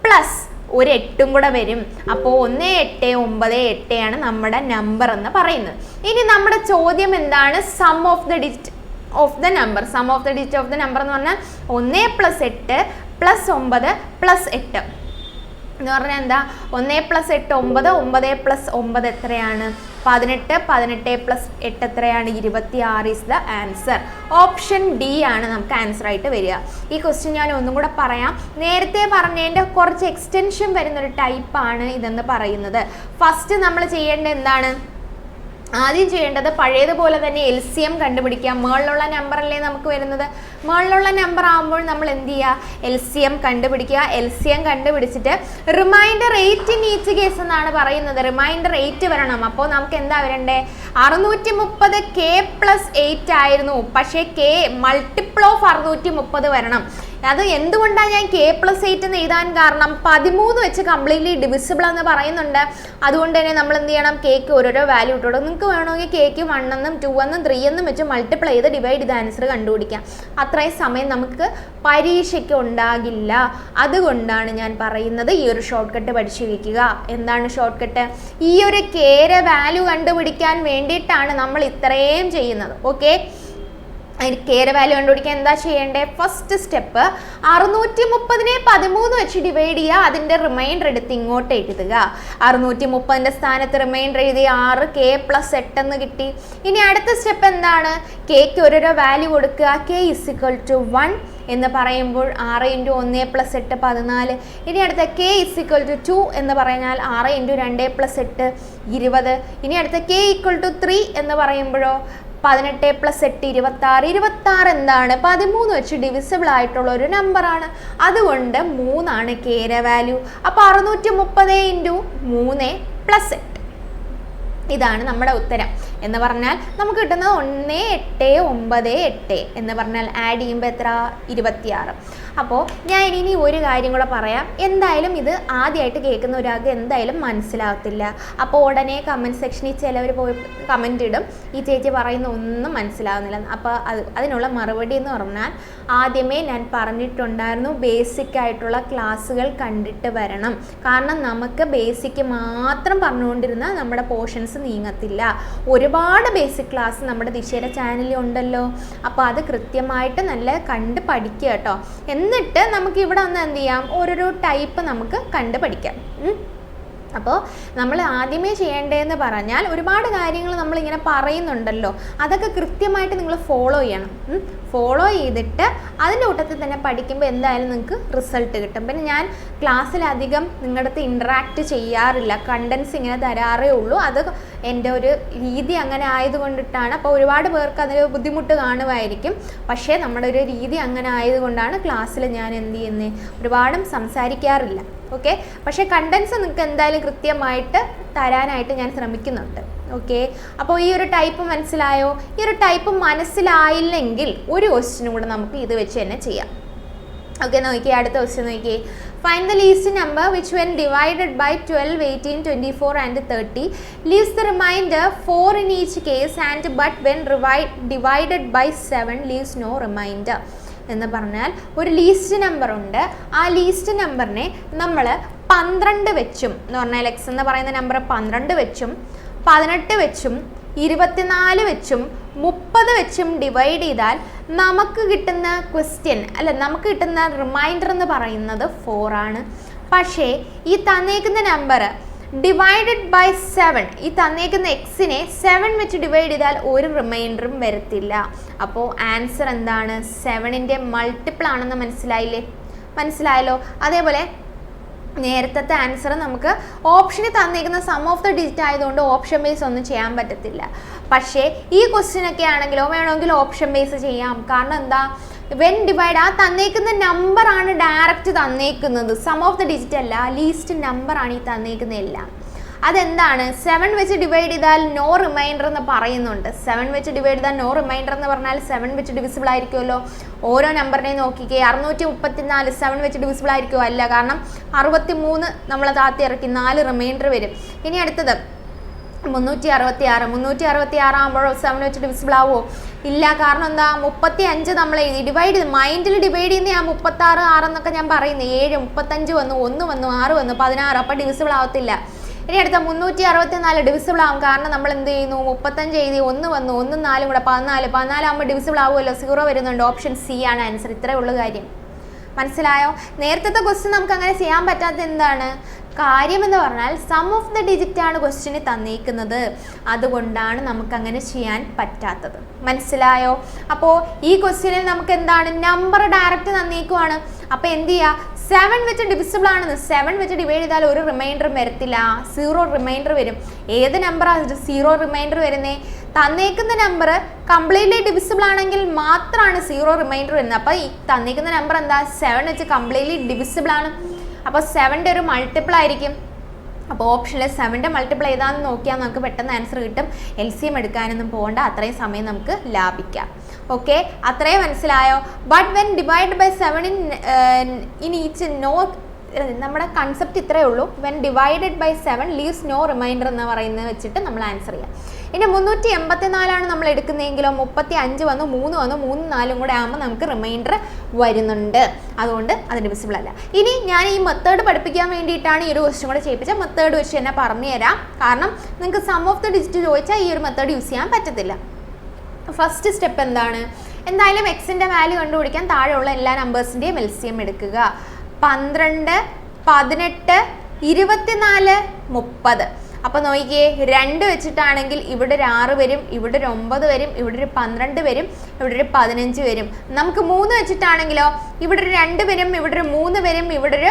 പ്ലസ് ഒരു 8 കൂടെ വരും. അപ്പോൾ 1898 ആണ് നമ്മുടെ നമ്പർ എന്ന് പറയുന്നത്. ഇനി നമ്മുടെ ചോദ്യം എന്താണ്? Sum of the digit of the number. Sum of the digit of the number എന്ന് പറഞ്ഞാൽ 1 + 8 + 9 + 8 എന്ന് പറഞ്ഞാൽ എന്താ? 1 + 8 9 9 + 9 എത്രയാണ്? 18 18 + 8 എത്രയാണ്? 26 is the answer. Option D ആണ് നമുക്ക് ആൻസർ ആയിട്ട് വരിക. ഈ ക്വസ്റ്റ്യൻ ഞാൻ ഒന്നും കൂടെ പറയാം. നേരത്തെ പറഞ്ഞതിൻ്റെ കുറച്ച് എക്സ്റ്റൻഷൻ വരുന്നൊരു ടൈപ്പാണ് ഇതെന്ന് പറയുന്നത്. ഫസ്റ്റ് നമ്മൾ ചെയ്യേണ്ടത് എന്താണ്? ആദ്യം ചെയ്യേണ്ടത് പഴയതുപോലെ തന്നെ LCM കണ്ടുപിടിക്കുക. മുകളിലുള്ള നമ്പർ അല്ലേ നമുക്ക് വരുന്നത്? മുകളിലുള്ള നമ്പർ ആകുമ്പോൾ നമ്മൾ എന്ത് ചെയ്യുക? LCM കണ്ടുപിടിക്കുക. LCM കണ്ടുപിടിച്ചിട്ട് റിമൈൻഡർ 8 ഇൻ ഈച്ച് കേസ് എന്നാണ് പറയുന്നത്. റിമൈൻഡർ 8 വരണം. അപ്പോൾ നമുക്ക് എന്താ വരണ്ടേ? 630k + 8 ആയിരുന്നു. പക്ഷേ k മൾട്ടിപ്പിൾ ഓഫ് 630 വരണം. അത് എന്തുകൊണ്ടാണ് ഞാൻ k + 8 എന്ന് എഴുതാൻ കാരണം? 13 വെച്ച് കംപ്ലീറ്റ്ലി ഡിവിസിബിൾ എന്ന് പറയുന്നുണ്ട്. അതുകൊണ്ട് തന്നെ നമ്മൾ എന്ത് ചെയ്യണം? കേക്ക് ഓരോരോ വാല്യൂ ഇട്ടോളൂ. നിങ്ങൾക്ക് വേണമെങ്കിൽ കേക്ക് 1 എന്നും 2 എന്നും 3 എന്നും വെച്ച് മൾട്ടിപ്ലൈ ചെയ്ത് ഡിവൈഡ് ചെയ്ത് ആൻസർ കണ്ടുപിടിക്കാം. അത്രയും സമയം നമുക്ക് പരീക്ഷയ്ക്ക് ഉണ്ടാകില്ല. അതുകൊണ്ടാണ് ഞാൻ പറയുന്നത് ഈ ഒരു ഷോർട്ട് കട്ട് പഠിച്ചു വയ്ക്കുക. എന്താണ് ഷോർട്ട് കട്ട്? ഈ ഒരു കേര വാല്യൂ കണ്ടുപിടിക്കാൻ വേണ്ടിയിട്ടാണ് നമ്മൾ ഇത്രയും ചെയ്യുന്നത്. ഓക്കെ, അതിന് കേര വാല്യൂ കണ്ടുപിടിക്കാൻ എന്താ ചെയ്യേണ്ടത്? ഫസ്റ്റ് സ്റ്റെപ്പ് 630നെ 13 വെച്ച് ഡിവൈഡ് ചെയ്യുക. അതിൻ്റെ റിമൈൻഡർ എടുത്ത് ഇങ്ങോട്ട് എഴുതുക. 630ൻ്റെ സ്ഥാനത്ത് റിമൈൻഡർ എഴുതി 6k + 8 എന്ന് കിട്ടി. ഇനി അടുത്ത സ്റ്റെപ്പ് എന്താണ്? കേക്ക് ഓരോരോ വാല്യൂ കൊടുക്കുക. k = 1 എന്ന് പറയുമ്പോൾ 6 × 1 + 8 14. ഇനി അടുത്ത k = 2 എന്ന് പറഞ്ഞാൽ 6 × 2 + 8 20. ഇനി അടുത്ത k = 3 എന്ന് പറയുമ്പോഴോ 18 + 8 26. 26 എന്താണ്? 13 വെച്ച് ഡിവിസിബിൾ ആയിട്ടുള്ള ഒരു നമ്പറാണ്. അതുകൊണ്ട് 3 ആണ് കേര വാല്യൂ. അപ്പോൾ 630 × 3 + 8 ഇതാണ് നമ്മുടെ ഉത്തരം. എന്ന് പറഞ്ഞാൽ നമുക്ക് കിട്ടുന്നത് 1898 എന്ന് പറഞ്ഞാൽ ആഡ് ചെയ്യുമ്പോൾ എത്ര? 26. അപ്പോൾ ഞാൻ ഇനി ഒരു കാര്യം കൂടെ പറയാം. എന്തായാലും ഇത് ആദ്യമായിട്ട് കേൾക്കുന്ന ഒരാൾക്ക് എന്തായാലും മനസ്സിലാകത്തില്ല. അപ്പോൾ ഉടനെ കമൻറ്റ് സെക്ഷനിൽ ചിലവർ പോയി കമൻറ്റ് ഇടും, ഈ ചേച്ചി പറയുന്ന ഒന്നും മനസ്സിലാകുന്നില്ല. അപ്പോൾ അതിനുള്ള മറുപടി എന്ന് പറഞ്ഞാൽ ആദ്യമേ ഞാൻ പറഞ്ഞിട്ടുണ്ടായിരുന്നു, ബേസിക് ആയിട്ടുള്ള ക്ലാസ്സുകൾ കണ്ടിട്ട് വരണം. കാരണം നമുക്ക് ബേസിക് മാത്രം പറഞ്ഞുകൊണ്ടിരുന്ന നമ്മുടെ പോർഷൻസ് നീങ്ങത്തില്ല. ഒരുപാട് ബേസിക് ക്ലാസ് നമ്മുടെ ദിശയുടെ ചാനലിൽ ഉണ്ടല്ലോ. അപ്പോൾ അത് കൃത്യമായിട്ട് നല്ല കണ്ട് പഠിക്കുക കേട്ടോ. എന്നിട്ട് നമുക്ക് ഇവിടെ ഒന്ന് എന്ത് ചെയ്യാം? ഓരോരോ ടൈപ്പ് നമുക്ക് കണ്ട് പഠിക്കാം. അപ്പോൾ നമ്മൾ ആദ്യമേ ചെയ്യേണ്ടതെന്ന് പറഞ്ഞാൽ ഒരുപാട് കാര്യങ്ങൾ നമ്മളിങ്ങനെ പറയുന്നുണ്ടല്ലോ, അതൊക്കെ കൃത്യമായിട്ട് നിങ്ങൾ ഫോളോ ചെയ്യണം. ഫോളോ ചെയ്തിട്ട് അതിൻ്റെ കൂട്ടത്തിൽ തന്നെ പഠിക്കുമ്പോൾ എന്തായാലും നിങ്ങൾക്ക് റിസൾട്ട് കിട്ടും. പിന്നെ ഞാൻ ക്ലാസ്സിലധികം നിങ്ങളുടെ അടുത്ത് ഇൻട്രാക്റ്റ് ചെയ്യാറില്ല, കണ്ടൻസ് ഇങ്ങനെ തരാറേ ഉള്ളൂ. അത് എൻ്റെ ഒരു രീതി അങ്ങനെ ആയതുകൊണ്ടിട്ടാണ്. അപ്പോൾ ഒരുപാട് പേർക്ക് അതിന് ബുദ്ധിമുട്ട് കാണുമായിരിക്കും. പക്ഷേ നമ്മുടെ ഒരു രീതി അങ്ങനെ ആയതുകൊണ്ടാണ് ക്ലാസ്സിൽ ഞാൻ എന്ത് ചെയ്യുന്നത്, ഒരുപാടും സംസാരിക്കാറില്ല. ഓക്കെ, പക്ഷേ കണ്ടൻസ് നിങ്ങൾക്ക് എന്തായാലും കൃത്യമായിട്ട് തരാനായിട്ട് ഞാൻ ശ്രമിക്കുന്നുണ്ട്. ഓക്കെ, അപ്പോൾ ഈ ഒരു ടൈപ്പ് മനസ്സിലായോ? ഈ ഒരു ടൈപ്പ് മനസ്സിലായില്ലെങ്കിൽ ഒരു ക്വസ്റ്റ്യനും കൂടെ നമുക്ക് ഇത് വെച്ച് തന്നെ ചെയ്യാം. ഓക്കെ, നോക്കിയേ അടുത്ത ക്വസ്റ്റ്യൻ നോക്കിയേ. Find the least number which when divided by 12, 18, 24 and 30 leaves the remainder 4 in each case and but when divided by 7 leaves no remainder. എന്ന് പറഞ്ഞാൽ ഒരു ലീസ്റ്റ് നമ്പർ ഉണ്ട്. ആ ലീസ്റ്റ് നമ്പറിനെ നമ്മൾ 12 വെച്ചും എന്ന് പറഞ്ഞാൽ എക്സ് എന്ന് പറയുന്ന നമ്പർ 12 വെച്ചും 18 വെച്ചും 24 വെച്ചും 30 വെച്ചും ഡിവൈഡ് ചെയ്താൽ നമുക്ക് കിട്ടുന്ന ക്വസ്റ്റ്യൻ നമുക്ക് കിട്ടുന്ന റിമൈൻഡർ എന്ന് പറയുന്നത് 4 ആണ്. പക്ഷേ ഈ തന്നേക്കുന്ന നമ്പർ ഡിവൈഡഡ് ബൈ 7, ഈ തന്നേക്കുന്ന എക്സിനെ 7 വെച്ച് ഡിവൈഡ് ചെയ്താൽ ഒരു റിമൈൻഡറും വരത്തില്ല. അപ്പോൾ ആൻസർ എന്താണ്? 7ൻ്റെ മൾട്ടിപ്പിൾ ആണെന്ന് മനസ്സിലായല്ലോ. അതേപോലെ നേരത്തെ ആൻസർ നമുക്ക് ഓപ്ഷനിൽ തന്നിരിക്കുന്ന സം ഓഫ് ദ ഡിജിറ്റ് ആയതുകൊണ്ട് ഓപ്ഷൻ ബേസ് ഒന്നും ചെയ്യാൻ പറ്റത്തില്ല. പക്ഷേ ഈ ക്വസ്റ്റ്യനൊക്കെ ആണെങ്കിലോ വേണമെങ്കിൽ ഓപ്ഷൻ ബേസ് ചെയ്യാം. കാരണം എന്താ, വെൻ ഡിവൈഡ് ആ തന്നേക്കുന്ന നമ്പർ ആണ് ഡയറക്റ്റ് തന്നേക്കുന്നത്, സം ഓഫ് ദ ഡിജിറ്റ് അല്ല, ലീസ്റ്റ് നമ്പർ ആണ് ഈ തന്നേക്കുന്ന എല്ലാം. അതെന്താണ്? 7 വെച്ച് ഡിവൈഡ് ചെയ്താൽ നോ റിമൈൻഡർ എന്ന് പറയുന്നുണ്ട്. 7 വെച്ച് ഡിവൈഡ് ചെയ്താൽ നോ റിമൈൻഡർ എന്ന് പറഞ്ഞാൽ 7 വെച്ച് ഡിവിസിബിൾ ആയിരിക്കുമല്ലോ. ഓരോ നമ്പറിനെയും നോക്കിക്കേ, 634 7 വെച്ച് ഡിവിസിബിൾ ആയിരിക്കുമോ? അല്ല, കാരണം 63 നമ്മൾ താത്തി ഇറക്കി 4 റിമൈൻഡർ വരും. ഇനി അടുത്തത് 366 ആകുമ്പോഴോ 7 വെച്ച് ഡിവിസിബിൾ ആവുമോ? ഇല്ല. കാരണം എന്താ, 35 നമ്മൾ എഴുതി ഡിവൈഡ് ചെയ്ത് മൈൻഡിൽ ഡിവൈഡ് ചെയ്യുന്ന ആ 36 6 എന്നൊക്കെ ഞാൻ പറയുന്നത് 7 35 വന്നു 1 വന്നു 6 വന്നു 16, അപ്പം ഡിവിസിബിൾ ആവത്തില്ല. ഇനി അടുത്ത 364 ഡിവിസിബിൾ ആവും. കാരണം നമ്മൾ എന്ത് ചെയ്യുന്നു, 35 എഴുതി 1 വന്നു 1 4 കൂടെ 14 ആകുമ്പോൾ ഡിവിസിബിൾ ആവുമല്ലോ, 0 വരുന്നുണ്ട്. ഓപ്ഷൻ സി ആണ് ആൻസർ. ഇത്രയേ ഉള്ളൂ കാര്യം. മനസ്സിലായോ? നേരത്തെ ക്വസ്റ്റ്യൻ നമുക്ക് അങ്ങനെ ചെയ്യാൻ പറ്റാത്ത എന്താണ് കാര്യമെന്ന് പറഞ്ഞാൽ സം ഓഫ് ദ ഡിജിറ്റ് ആണ് ക്വസ്റ്റ്യന് തന്നിരിക്കുന്നത്, അതുകൊണ്ടാണ് നമുക്ക് അങ്ങനെ ചെയ്യാൻ പറ്റാത്തത്. മനസ്സിലായോ? അപ്പോൾ ഈ ക്വസ്റ്റ്യനിൽ നമുക്ക് എന്താണ്, നമ്പർ ഡയറക്റ്റ് തന്നിരിക്കുവാണ്. അപ്പോൾ എന്ത് ചെയ്യുക, 7 വെച്ച് ഡിവിസിബിൾ ആണെന്ന് 7 വെച്ച് ഡിവൈഡ് ചെയ്താൽ ഒരു റിമൈൻഡറും വരത്തില്ല, 0 റിമൈൻഡർ വരും. ഏത് നമ്പറാണ് 0 റിമൈൻഡർ വരുന്നത്? തന്നേക്കുന്ന നമ്പർ കംപ്ലീറ്റ്ലി ഡിവിസിബിൾ ആണെങ്കിൽ മാത്രമാണ് 0 റിമൈൻഡർ വരുന്നത്. അപ്പോൾ ഈ തന്നേക്കുന്ന നമ്പർ എന്താ, 7 വെച്ച് കംപ്ലീറ്റ്ലി ഡിവിസിബിൾ ആണ്. അപ്പോൾ 7ൻ്റെ ഒരു മൾട്ടിപ്പിൾ ആയിരിക്കും. അപ്പോൾ ഓപ്ഷനിൽ 7ൻ്റെ മൾട്ടിപ്പിൾ ഏതാണെന്ന് നോക്കിയാൽ നമുക്ക് പെട്ടെന്ന് ആൻസർ കിട്ടും. LCM എടുക്കാനൊന്നും പോകണ്ട, അത്രയും സമയം നമുക്ക് ലാഭിക്കാം. ഓക്കെ, അത്രയും മനസ്സിലായോ? But when divide by 7 in each no, നമ്മുടെ കൺസെപ്റ്റ് ഇത്രയേ ഉള്ളൂ. When divided by 7 leaves no remainder എന്ന് പറയുന്നത് വെച്ചിട്ട് നമ്മൾ ആൻസർ ചെയ്യാം. ഇനി 384 നമ്മൾ എടുക്കുന്നതെങ്കിലോ 35 വന്നു 3 വന്നു 3 4 കൂടെ ആകുമ്പോൾ നമുക്ക് റിമൈൻഡർ വരുന്നുണ്ട്, അതുകൊണ്ട് അത് ഡിവിസിബിൾ അല്ല. ഇനി ഞാൻ ഈ മെത്തേഡ് പഠിപ്പിക്കാൻ വേണ്ടിയിട്ടാണ് ഈ ഒരു ക്വസ്റ്റ്യൻ കൂടെ ചെയ്യിപ്പിച്ച മെത്തേഡ് വെച്ച് തന്നെ പറഞ്ഞു തരാം. കാരണം നിങ്ങൾക്ക് സം ഓഫ് ദ ഡിജിറ്റ് ചോദിച്ചാൽ ഈ ഒരു മെത്തേഡ് യൂസ് ചെയ്യാൻ പറ്റത്തില്ല. ഫസ്റ്റ് സ്റ്റെപ്പ് എന്താണ്, എന്തായാലും എക്സിൻ്റെ വാല്യൂ കണ്ടുപിടിക്കാൻ താഴെയുള്ള എല്ലാ നമ്പേഴ്സിൻ്റെയും LCM എടുക്കുക. 12 18 24 30. അപ്പോൾ നോക്കിയേ, 2 വെച്ചിട്ടാണെങ്കിൽ ഇവിടെ ഒരു 6 വരും, ഇവിടെ ഒരു 9 വരും, ഇവിടെ ഒരു 12 വരും, ഇവിടെ ഒരു 15 വരും. നമുക്ക് 3 വെച്ചിട്ടാണെങ്കിലോ ഇവിടെ ഒരു 2 വരും, ഇവിടെ ഒരു 3 വരും, ഇവിടെ ഒരു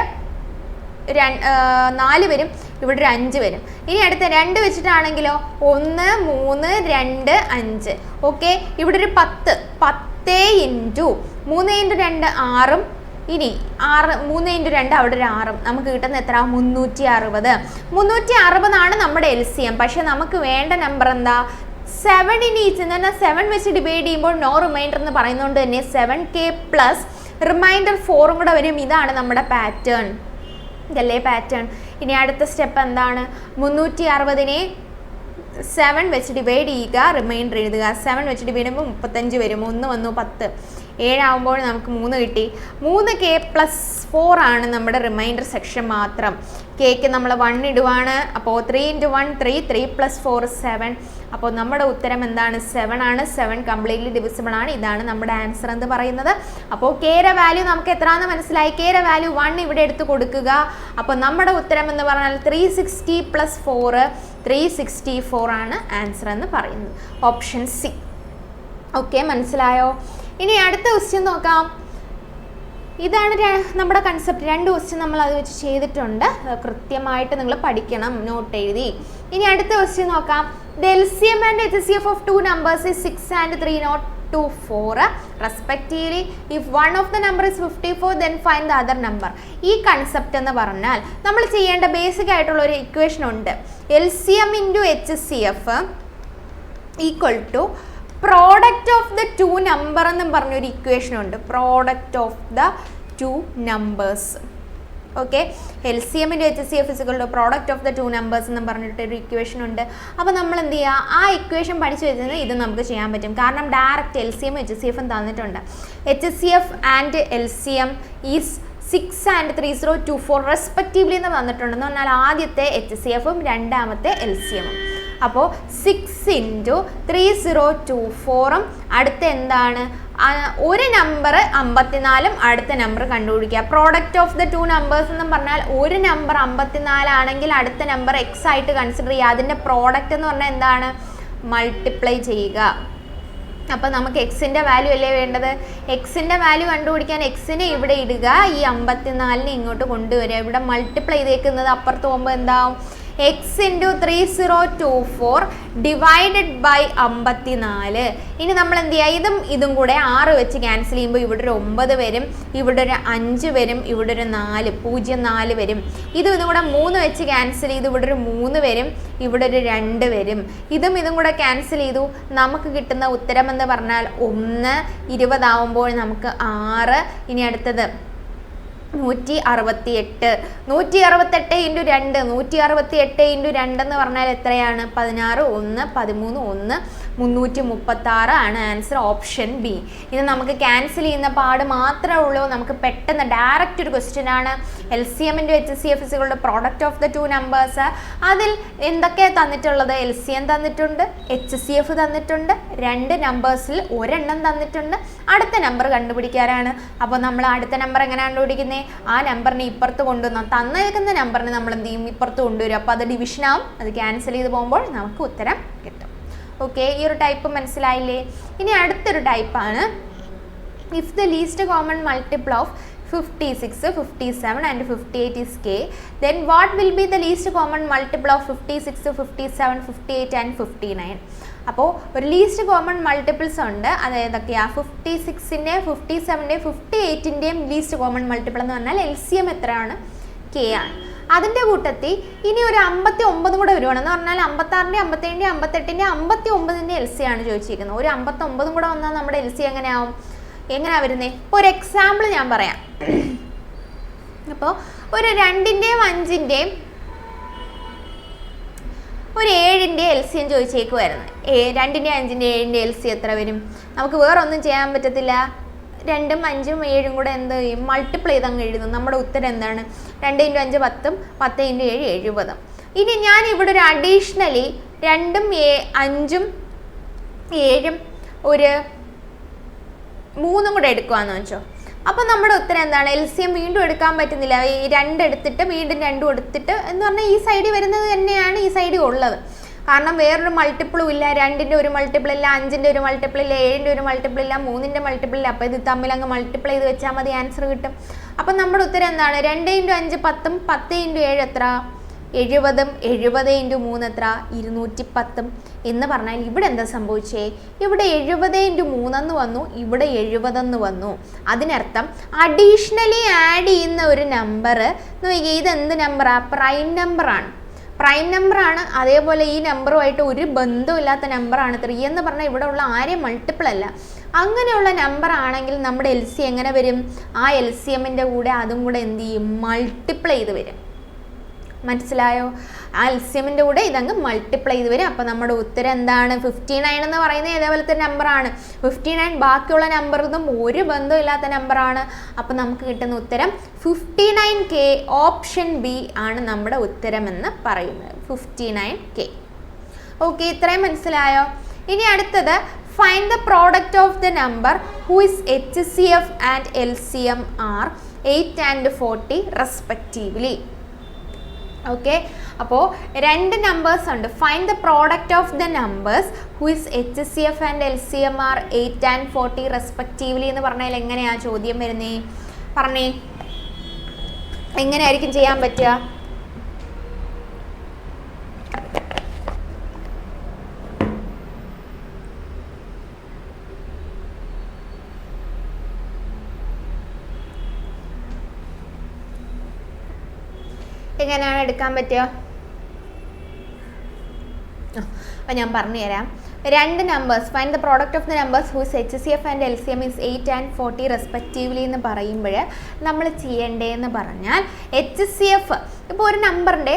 4 വരും, ഇവിടെ ഒരു 5 വരും. ഇനി അടുത്ത 2 വെച്ചിട്ടാണെങ്കിലോ 1 3 2 5. ഓക്കെ, ഇവിടെ ഒരു 10 ഇൻറ്റു 3 ഇൻറ്റു 2 6. ഇനി 3 ഇൻറ്റു 2 അവിടെ ഒരു 6. നമുക്ക് കിട്ടുന്ന എത്ര, 360 ആണ് നമ്മുടെ LCM. പക്ഷെ നമുക്ക് വേണ്ട നമ്പർ എന്താ, 7 ഇൻ ഈച്ച് എന്ന് പറഞ്ഞാൽ 7 വെച്ച് ഡിവൈഡ് ചെയ്യുമ്പോൾ നോ റിമൈൻഡർ എന്ന് പറയുന്നതുകൊണ്ട് തന്നെ 7K പ്ലസ് റിമൈൻഡർ 4 കൂടെ വരും. ഇതാണ് നമ്മുടെ പാറ്റേൺ, ഇതല്ലേ പാറ്റേൺ. ഇനി അടുത്ത സ്റ്റെപ്പ് എന്താണ്, 360നെ 7 വെച്ച് ഡിവൈഡ് ചെയ്യുക, റിമൈൻഡർ എഴുതുക. 7 വെച്ച് ഡിവൈഡ് ചെയ്യുമ്പോൾ 35 വരും. 1 വന്നു 10, 7 ആകുമ്പോൾ നമുക്ക് 3 കിട്ടി. 3K പ്ലസ് 4 ആണ് നമ്മുടെ റിമൈൻഡർ സെക്ഷൻ മാത്രം. കേക്ക് നമ്മൾ 1 ഇടുവാണ്. അപ്പോൾ 3 ഇൻറ്റു 1 3 പ്ലസ് 4 7. അപ്പോൾ നമ്മുടെ ഉത്തരം എന്താണ്, 7 ആണ്. 7 കംപ്ലീറ്റ്ലി ഡിവിസിബിൾ ആണ്. ഇതാണ് നമ്മുടെ ആൻസർ എന്ന് പറയുന്നത്. അപ്പോൾ കെയുടെ വാല്യൂ നമുക്ക് എത്രയാണെന്ന് മനസ്സിലായി. കെയുടെ വാല്യൂ 1 ഇവിടെ എടുത്ത് കൊടുക്കുക. അപ്പോൾ നമ്മുടെ ഉത്തരം എന്ന് പറഞ്ഞാൽ 360 പ്ലസ് 4 364 ആണ് ആൻസർ എന്ന് പറയുന്നത്. Option C. ഓക്കെ, മനസ്സിലായോ? ഇനി അടുത്ത ക്വസ്റ്റ്യൻ നോക്കാം. ഇതാണ് നമ്മുടെ കൺസെപ്റ്റ്. 2 ക്വസ്റ്റ്യൻ നമ്മൾ അത് വെച്ച് ചെയ്തിട്ടുണ്ട്. കൃത്യമായിട്ട് നിങ്ങൾ പഠിക്കണം, നോട്ട് എഴുതി. ഇനി അടുത്ത ക്വസ്റ്റ്യൻ നോക്കാം. The LCM and HCF of two numbers is 6 and 304 respectively. If one of the number is 54, then find the other number. ഈ കൺസെപ്റ്റ് എന്ന് പറഞ്ഞാൽ നമ്മൾ ചെയ്യേണ്ട ബേസിക് ആയിട്ടുള്ള ഒരു ഇക്വേഷൻ ഉണ്ട്. LCM into HCF equal to product of the two number എന്നും പറഞ്ഞൊരു ഇക്വേഷൻ ഉണ്ട്. Product of the two numbers. Okay, LCM into HCF is equal to product of the two numbers എന്ന് പറഞ്ഞിട്ടൊരു ഇക്വേഷൻ ഉണ്ട്. അപ്പോൾ നമ്മൾ എന്ത് ചെയ്യുക, ആ ഇക്വേഷൻ പഠിച്ചു വെച്ചാൽ ഇത് നമുക്ക് ചെയ്യാൻ പറ്റും. കാരണം ഡയറക്റ്റ് LCM HCF തന്നിട്ടുണ്ട്. HCF and LCM is 6 and 304 respectively എന്ന് തന്നിട്ടുണ്ടെന്ന് പറഞ്ഞാൽ ആദ്യത്തെ HCF രണ്ടാമത്തെ LCM. അപ്പോൾ 6 × 3024 അടുത്ത എന്താണ്, ഒരു നമ്പർ 54 അടുത്ത നമ്പർ കണ്ടുപിടിക്കുക. പ്രോഡക്റ്റ് ഓഫ് ദ 2 നമ്പേഴ്സ് എന്ന് പറഞ്ഞാൽ ഒരു നമ്പർ 54 ആണെങ്കിൽ അടുത്ത നമ്പർ എക്സ് ആയിട്ട് കൺസിഡർ ചെയ്യുക. അതിൻ്റെ പ്രോഡക്റ്റ് എന്ന് പറഞ്ഞാൽ എന്താണ്, മൾട്ടിപ്ലൈ ചെയ്യുക. അപ്പോൾ നമുക്ക് എക്സിൻ്റെ വാല്യൂ അല്ലേ വേണ്ടത്. എക്സിൻ്റെ വാല്യൂ കണ്ടുപിടിക്കാൻ എക്സിനെ ഇവിടെ ഇടുക, ഈ 54നെ ഇങ്ങോട്ട് കൊണ്ടുവരിക. ഇവിടെ മൾട്ടിപ്ലൈ ചെയ്തേക്കുന്നത് അപ്പുറത്ത് പോകുമ്പോൾ എന്താവും, x × 3024 ഡിവൈഡഡ് ബൈ 54. ഇനി നമ്മൾ എന്ത് ചെയ്യുക, ഇതും കൂടെ 6 വെച്ച് ക്യാൻസൽ ചെയ്യുമ്പോൾ ഇവിടെ ഒരു 9 വരും, ഇവിടെ ഒരു 5 വരും, ഇവിടെ ഒരു 4 04 വരും. ഇതും കൂടെ 3 വെച്ച് ക്യാൻസൽ ചെയ്ത് ഇവിടെ ഒരു 3 വരും, ഇവിടെ ഒരു 2 വരും. ഇതും കൂടെ ക്യാൻസൽ ചെയ്തു. നമുക്ക് കിട്ടുന്ന ഉത്തരം എന്ന് പറഞ്ഞാൽ 1 20 ആവുമ്പോൾ നമുക്ക് 6. ഇനി അടുത്തത് 168. 168 × 2, 168 × 2 എന്ന് പറഞ്ഞാൽ എത്രയാണ്, 16 1 13 1 336 ആണ് ആൻസർ, ഓപ്ഷൻ ബി. ഇത് നമുക്ക് ക്യാൻസൽ ചെയ്യുന്ന പാട് മാത്രമേ ഉള്ളൂ. നമുക്ക് പെട്ടെന്ന് ഡയറക്റ്റ് ഒരു ക്വസ്റ്റ്യൻ ആണ്. LCM × HCF = product of the 2 numbers. അതിൽ എന്തൊക്കെയാണ് തന്നിട്ടുള്ളത്, LCM തന്നിട്ടുണ്ട്, HCF തന്നിട്ടുണ്ട്, 2 നമ്പേഴ്സിൽ ഒരെണ്ണം തന്നിട്ടുണ്ട്. അടുത്ത നമ്പർ കണ്ടുപിടിക്കാനാണ്. അപ്പോൾ നമ്മൾ അടുത്ത നമ്പർ എങ്ങനെ കണ്ടുപിടിക്കുന്നത്, ആ നമ്പറിനെ ഇപ്പുറത്ത് കൊണ്ടുവന്ന തന്നേക്കുന്ന നമ്പറിനെ നമ്മൾ എന്ത് ചെയ്യും, ഇപ്പുറത്ത് കൊണ്ടുവരും. അപ്പോൾ അത് ഡിവിഷൻ ആവും. അത് ക്യാൻസൽ ചെയ്ത് പോകുമ്പോൾ നമുക്ക് ഉത്തരം കിട്ടും. ഓക്കെ, ഈ ഒരു ടൈപ്പ് മനസ്സിലായില്ലേ. ഇനി അടുത്തൊരു ടൈപ്പാണ്, if the least common multiple of 56, 57 and 58 is k, then what will be the least common multiple of 56, 57, 58 and 59? അപ്പോൾ ഒരു ലീസ്റ്റ് കോമൺ മൾട്ടിപ്പിൾസ് ഉണ്ട്. അത് ഏതൊക്കെയാണ്, 56ൻ്റെ 57ൻ്റെയും 58ൻ്റെയും ലീസ്റ്റ് കോമൺ മൾട്ടിപ്പിൾ എന്ന് പറഞ്ഞാൽ LCM എത്രയാണ്, k ആണ്. അതിൻ്റെ കൂട്ടത്തിൽ ഇനി ഒരു 59 കൂടെ വരുവാണെന്ന് പറഞ്ഞാൽ 56ൻ്റെ 57ൻ്റെ 58ൻ്റെ 59ൻ്റെ LCM ആണ് ചോദിച്ചിരിക്കുന്നത്. ഒരു 59 കൂടെ വന്നാൽ നമ്മുടെ LCM എങ്ങനെയാവും, എങ്ങനെയാണ് വരുന്നത്. ഇപ്പോൾ ഒരു എക്സാമ്പിൾ ഞാൻ പറയാം. അപ്പോൾ ഒരു 2ൻ്റെയും 5ൻ്റെയും ഒരു 7ൻ്റെ LCM ചോദിച്ചേക്കുമായിരുന്നു. 2ൻ്റെയും 5ൻ്റെയും 7ൻ്റെ LCM എത്ര വരും, നമുക്ക് വേറെ ഒന്നും ചെയ്യാൻ പറ്റത്തില്ല. 2ഉം 5ഉം 7ഉം കൂടെ എന്ത് ചെയ്യും, മൾട്ടിപ്ലൈ ചെയ്ത് അങ്ങ് എഴുതും. നമ്മുടെ ഉത്തരം എന്താണ്, 2 × 5 10, 10 × 7 70. ഇനി ഞാൻ ഇവിടെ ഒരു അഡീഷണലി 2ഉം 5ഉം 7ഉം ഒരു 3ഉം കൂടെ എടുക്കുകയെന്ന് വെച്ചോ. അപ്പോൾ നമ്മുടെ ഉത്തരം എന്താണ്, LCM വീണ്ടും എടുക്കാൻ പറ്റുന്നില്ല. ഈ 2 എടുത്തിട്ട് വീണ്ടും 2 എടുത്തിട്ട് എന്ന് പറഞ്ഞാൽ ഈ സൈഡിൽ വരുന്നത് തന്നെയാണ് ഈ സൈഡിൽ ഉള്ളത്. കാരണം വേറൊരു മൾട്ടിപ്പിളും ഇല്ല. 2ൻ്റെ ഒരു മൾട്ടിപ്പിൾ ഇല്ല, 5ൻ്റെ ഒരു മൾട്ടിപ്പിൾ ഇല്ല, 7ൻ്റെ ഒരു മൾട്ടിപ്പിൾ ഇല്ല, 3ൻ്റെ മൾട്ടിപ്പിൾ ഇല്ല. അപ്പോൾ ഇത് തമ്മിൽ അങ്ങ് മൾട്ടിപ്ലൈ ചെയ്ത് വെച്ചാൽ മതി, ആൻസർ കിട്ടും. അപ്പം നമ്മുടെ ഉത്തരം എന്താണ്, 2 × 5 10, 10 × 7 എത്ര, 70, 70 × 3 എത്ര, 210 എന്ന് പറഞ്ഞാൽ ഇവിടെ എന്താ സംഭവിച്ചേ, ഇവിടെ 70 × 3 എന്ന് വന്നു, ഇവിടെ 70 എന്ന് വന്നു. അതിനർത്ഥം അഡീഷണലി ആഡ് ചെയ്യുന്ന ഒരു നമ്പർ നോക്കിയാൽ ഇതെന്ത് നമ്പറാണ്, പ്രൈം നമ്പറാണ്. പ്രൈം നമ്പറാണ്. അതേപോലെ ഈ നമ്പറുമായിട്ട് ഒരു ബന്ധമില്ലാത്ത നമ്പറാണ് 3 എന്ന് പറഞ്ഞാൽ ഇവിടെ ഉള്ള ആരെയും മൾട്ടിപ്പിൾ അല്ല. അങ്ങനെയുള്ള നമ്പർ ആണെങ്കിൽ നമ്മുടെ LCM എങ്ങനെ വരും, ആ LCMൻ്റെ കൂടെ അതും കൂടെ എന്ത് ചെയ്യും, മൾട്ടിപ്ലൈ ചെയ്ത് വരും. മനസ്സിലായോ, ആ LCMൻ്റെ കൂടെ ഇതങ്ങ് മൾട്ടിപ്ലൈ ചെയ്ത് വരും. അപ്പോൾ നമ്മുടെ ഉത്തരം എന്താണ്, 59 എന്ന് പറയുന്നത് ഇതേപോലത്തെ നമ്പറാണ്. 59 ബാക്കിയുള്ള നമ്പറൊന്നും ഒരു ബന്ധമില്ലാത്ത നമ്പറാണ്. അപ്പോൾ നമുക്ക് കിട്ടുന്ന ഉത്തരം 59K, ഓപ്ഷൻ ബി ആണ് നമ്മുടെ ഉത്തരമെന്ന് പറയുന്നത്, 59K. ഓക്കെ, ഇത്രയും മനസ്സിലായോ. ഇനി അടുത്തത്, find the product of the number whose HCF and LCM are 8 and 40 respectively. Okay, അപ്പോൾ 2 നമ്പേഴ്സ് ഉണ്ട്. Find the product of the numbers whose HCF and LCM are 8 and 40 respectively എന്ന് പറഞ്ഞാൽ എങ്ങനെയാണ് ചോദ്യം വരുന്നേ, പറഞ്ഞേ, എങ്ങനെയായിരിക്കും ചെയ്യാൻ പറ്റുക. എങ്ങനെയാണ് എടുക്കാൻ പറ്റുക, അപ്പം ഞാൻ പറഞ്ഞുതരാം. 2 numbers, find the product of the numbers whose HCF and LCM is 8 and 40 respectively എന്ന് പറയുമ്പോൾ നമ്മൾ ചെയ്യേണ്ടതെന്ന് പറഞ്ഞാൽ HCF, ഇപ്പോൾ ഒരു നമ്പറിൻ്റെ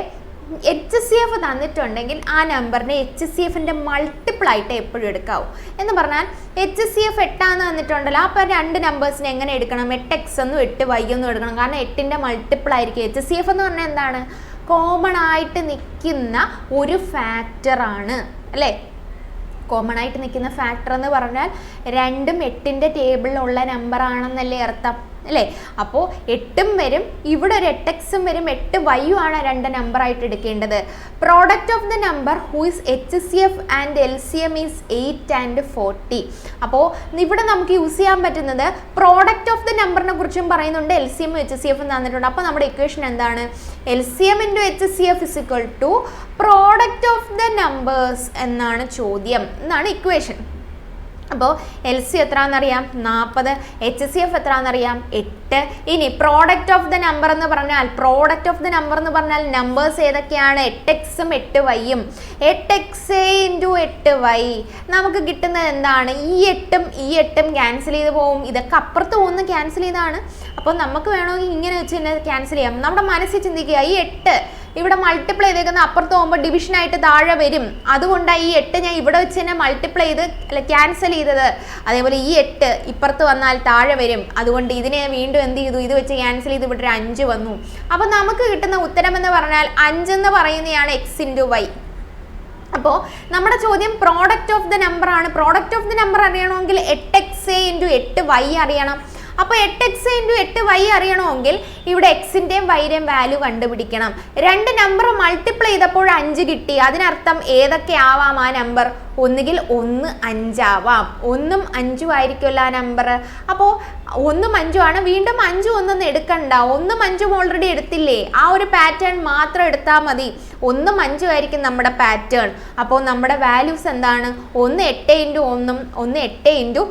HCF തന്നിട്ടുണ്ടെങ്കിൽ ആ നമ്പറിനെ HCFൻ്റെ മൾട്ടിപ്പിൾ ആയിട്ട് എപ്പോഴും എടുക്കാവൂ. എന്ന് പറഞ്ഞാൽ HCF 8 തന്നിട്ടുണ്ടല്ലോ, അപ്പോൾ 2 നമ്പേഴ്സിനെ എങ്ങനെ എടുക്കണം, 8x എന്നും 8y എന്നും എടുക്കണം. കാരണം 8ൻ്റെ മൾട്ടിപ്പിൾ ആയിരിക്കും. HCF എന്ന് പറഞ്ഞാൽ എന്താണ്, കോമൺ ആയിട്ട് നിൽക്കുന്ന ഒരു ഫാക്ടറാണ് അല്ലേ. കോമൺ ആയിട്ട് നിൽക്കുന്ന ഫാക്ടർ എന്ന് പറഞ്ഞാൽ 2ഉം 8ൻ്റെ ടേബിളിലുള്ള നമ്പർ ആണെന്നല്ലേ അർത്ഥം അല്ലേ. അപ്പോൾ 8ഉം വരും, ഇവിടെ ഒരു 8x വരും, 8y ആണ് 2 നമ്പർ ആയിട്ട് എടുക്കേണ്ടത്. Product of the number who is HCF and LCM is 8 and 40. അപ്പോൾ ഇവിടെ നമുക്ക് യൂസ് ചെയ്യാൻ പറ്റുന്നത് പ്രോഡക്റ്റ് ഓഫ് ദ നമ്പറിനെ കുറിച്ചും പറയുന്നുണ്ട്, LCM HCF തന്നിട്ടുണ്ട്. അപ്പോൾ നമ്മുടെ ഇക്വേഷൻ എന്താണ്? LCM × HCF is equal to product of the numbers എന്നാണ് ചോദ്യം, എന്നാണ് ഇക്വേഷൻ. അപ്പോൾ LC എത്രയാണെന്നറിയാം 40, HCF എത്രയാണെന്നറിയാം 8. ഇനി പ്രോഡക്റ്റ് ഓഫ് ദ നമ്പർ എന്ന് പറഞ്ഞാൽ നമ്പേഴ്സ് ഏതൊക്കെയാണ്? 8x ഉം 8y. 8x × 8y നമുക്ക് കിട്ടുന്നത് എന്താണ്? ഈ 8ഉം ക്യാൻസൽ ചെയ്ത് പോകും, ഇതൊക്കെ അപ്പുറത്ത് പോകുന്ന ക്യാൻസൽ ചെയ്താണ്. അപ്പോൾ നമുക്ക് വേണമെങ്കിൽ ഇങ്ങനെ വെച്ച് തന്നെ ക്യാൻസൽ ചെയ്യാം. നമ്മുടെ മനസ്സിൽ ചിന്തിക്കുക, ഈ 8 ഇവിടെ മൾട്ടിപ്ലൈ ചെയ്തേക്കുന്ന അപ്പുറത്ത് പോകുമ്പോൾ ഡിവിഷനായിട്ട് താഴെ വരും, അതുകൊണ്ടാണ് ഈ 8 ഞാൻ ഇവിടെ വെച്ച് തന്നെ മൾട്ടിപ്ലൈ ചെയ്ത് ക്യാൻസൽ ചെയ്തത്. അതേപോലെ ഈ 8 ഇപ്പുറത്ത് വന്നാൽ താഴെ വരും, അതുകൊണ്ട് ഇതിനെ വീണ്ടും എന്ത് ചെയ്തു? ഇത് വെച്ച് ക്യാൻസൽ ചെയ്ത് ഇവിടെ 5 വന്നു. അപ്പോൾ നമുക്ക് കിട്ടുന്ന ഉത്തരം എന്ന് പറഞ്ഞാൽ 5 എന്ന് പറയുന്നതാണ് x × y. അപ്പോൾ നമ്മുടെ ചോദ്യം പ്രോഡക്റ്റ് ഓഫ് ദ നമ്പർ ആണ്. പ്രോഡക്റ്റ് ഓഫ് ദ നമ്പർ അറിയണമെങ്കിൽ 8x × 8y അറിയണം. അപ്പോൾ 8x × 8y അറിയണമെങ്കിൽ ഇവിടെ എക്സിൻ്റെയും വൈയുടെയും വാല്യൂ കണ്ടുപിടിക്കണം. 2 നമ്പർ മൾട്ടിപ്ലൈ ചെയ്തപ്പോൾ 5 കിട്ടി, അതിനർത്ഥം ഏതൊക്കെ ആവാം ആ നമ്പർ? ഒന്നുകിൽ 1 5 ആവാം, 1ഉം 5ഉം ആയിരിക്കുമല്ലോ ആ നമ്പർ. അപ്പോൾ 1ഉം 5ഉം ആണ്, വീണ്ടും 5ഉം 1 എടുക്കണ്ട, 1ഉം 5ഉം ഓൾറെഡി എടുത്തില്ലേ, ആ ഒരു പാറ്റേൺ മാത്രം എടുത്താൽ മതി. 1ഉം 5ഉം ആയിരിക്കും നമ്മുടെ പാറ്റേൺ. അപ്പോൾ നമ്മുടെ വാല്യൂസ് എന്താണ്? 1 8 × 1ഉം 1 8 ×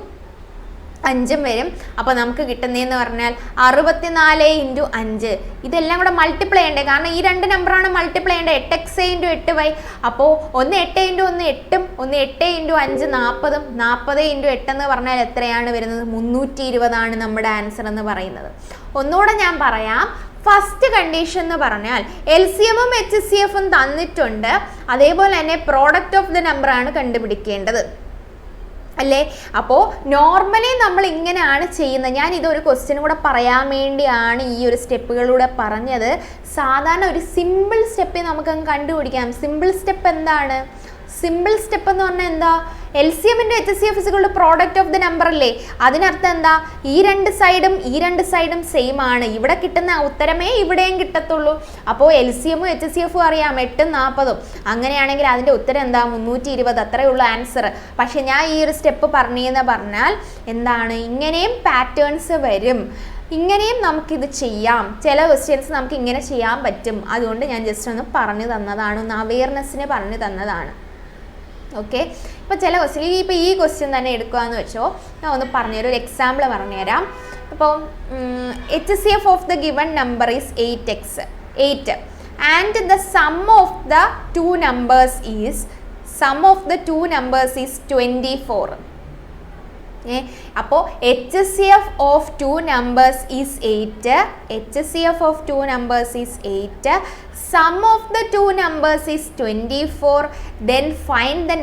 5ഉം വരും. അപ്പോൾ നമുക്ക് കിട്ടുന്നതെന്ന് പറഞ്ഞാൽ 64 × 5. ഇതെല്ലാം കൂടെ മൾട്ടിപ്ലൈ ചെയ്യണ്ടേ, കാരണം ഈ 2 നമ്പറാണ് മൾട്ടിപ്ലൈ ചെയ്യേണ്ടത്, 8x × 8y. അപ്പോൾ 1 8 × 1 8ഉം 1 8 × 5 40ഉം 40 × 8 എന്ന് പറഞ്ഞാൽ എത്രയാണ് വരുന്നത്? 320 ആണ് നമ്മുടെ ആൻസർ എന്ന് പറയുന്നത്. ഒന്നുകൂടെ ഞാൻ പറയാം. ഫസ്റ്റ് കണ്ടീഷൻ എന്ന് പറഞ്ഞാൽ LCMഉം HCFഉം തന്നിട്ടുണ്ട്, അതേപോലെ തന്നെ പ്രോഡക്റ്റ് ഓഫ് ദ നമ്പർ ആണ് കണ്ടുപിടിക്കേണ്ടത് അല്ലേ. അപ്പോൾ നോർമലി നമ്മൾ ഇങ്ങനെയാണ് ചെയ്യുന്നത്. ഞാൻ ഇതൊരു ക്വസ്റ്റ്യൻ കൂടെ പറയാൻ വേണ്ടിയാണ് ഈ ഒരു സ്റ്റെപ്പുകളിലൂടെ പറഞ്ഞത്. സാധാരണ ഒരു സിമ്പിൾ സ്റ്റെപ്പ് നമുക്കങ്ങ് കണ്ടുപിടിക്കാം. സിമ്പിൾ സ്റ്റെപ്പ് എന്താണ്? സിമ്പിൾ സ്റ്റെപ്പ് എന്ന് പറഞ്ഞാൽ എന്താ? LCM × HCF is product of the number അല്ലേ. അതിനർത്ഥം എന്താ? ഈ രണ്ട് സൈഡും സെയിം ആണ്. ഇവിടെ കിട്ടുന്ന ഉത്തരമേ ഇവിടെയും കിട്ടത്തുള്ളൂ. അപ്പോൾ LCMഉം HCFഉം അറിയാം 8ഉം 40ഉം. അങ്ങനെയാണെങ്കിൽ അതിൻ്റെ ഉത്തരം എന്താ? 320. അത്രയേ ഉള്ളൂ ആൻസർ. പക്ഷെ ഞാൻ ഈ ഒരു സ്റ്റെപ്പ് പറഞ്ഞതെന്ന് പറഞ്ഞാൽ എന്താണ്? ഇങ്ങനെയും പാറ്റേൺസ് വരും, ഇങ്ങനെയും നമുക്കിത് ചെയ്യാം. ചില ക്വസ്റ്റ്യൻസ് നമുക്ക് ഇങ്ങനെ ചെയ്യാൻ പറ്റും. അതുകൊണ്ട് ഞാൻ ജസ്റ്റ് ഒന്ന് പറഞ്ഞു തന്നതാണ്, ഒന്ന് അവെയർനെസ്സിന് പറഞ്ഞു തന്നതാണ്. ഓക്കെ. ഇപ്പോൾ ചില ക്വസ്റ്റ്യൻ, ഇപ്പോൾ ഈ ക്വസ്റ്റ്യൻ തന്നെ എടുക്കുകയെന്ന് വെച്ചോ, ഞാൻ ഒന്ന് പറഞ്ഞുതരാം, ഒരു എക്സാമ്പിൾ പറഞ്ഞുതരാം. അപ്പോൾ HCF of the given number is 8 and the sum of the two numbers is 24. അപ്പോൾ HCF of two numbers is 8, sum of the two numbers is 24, then find the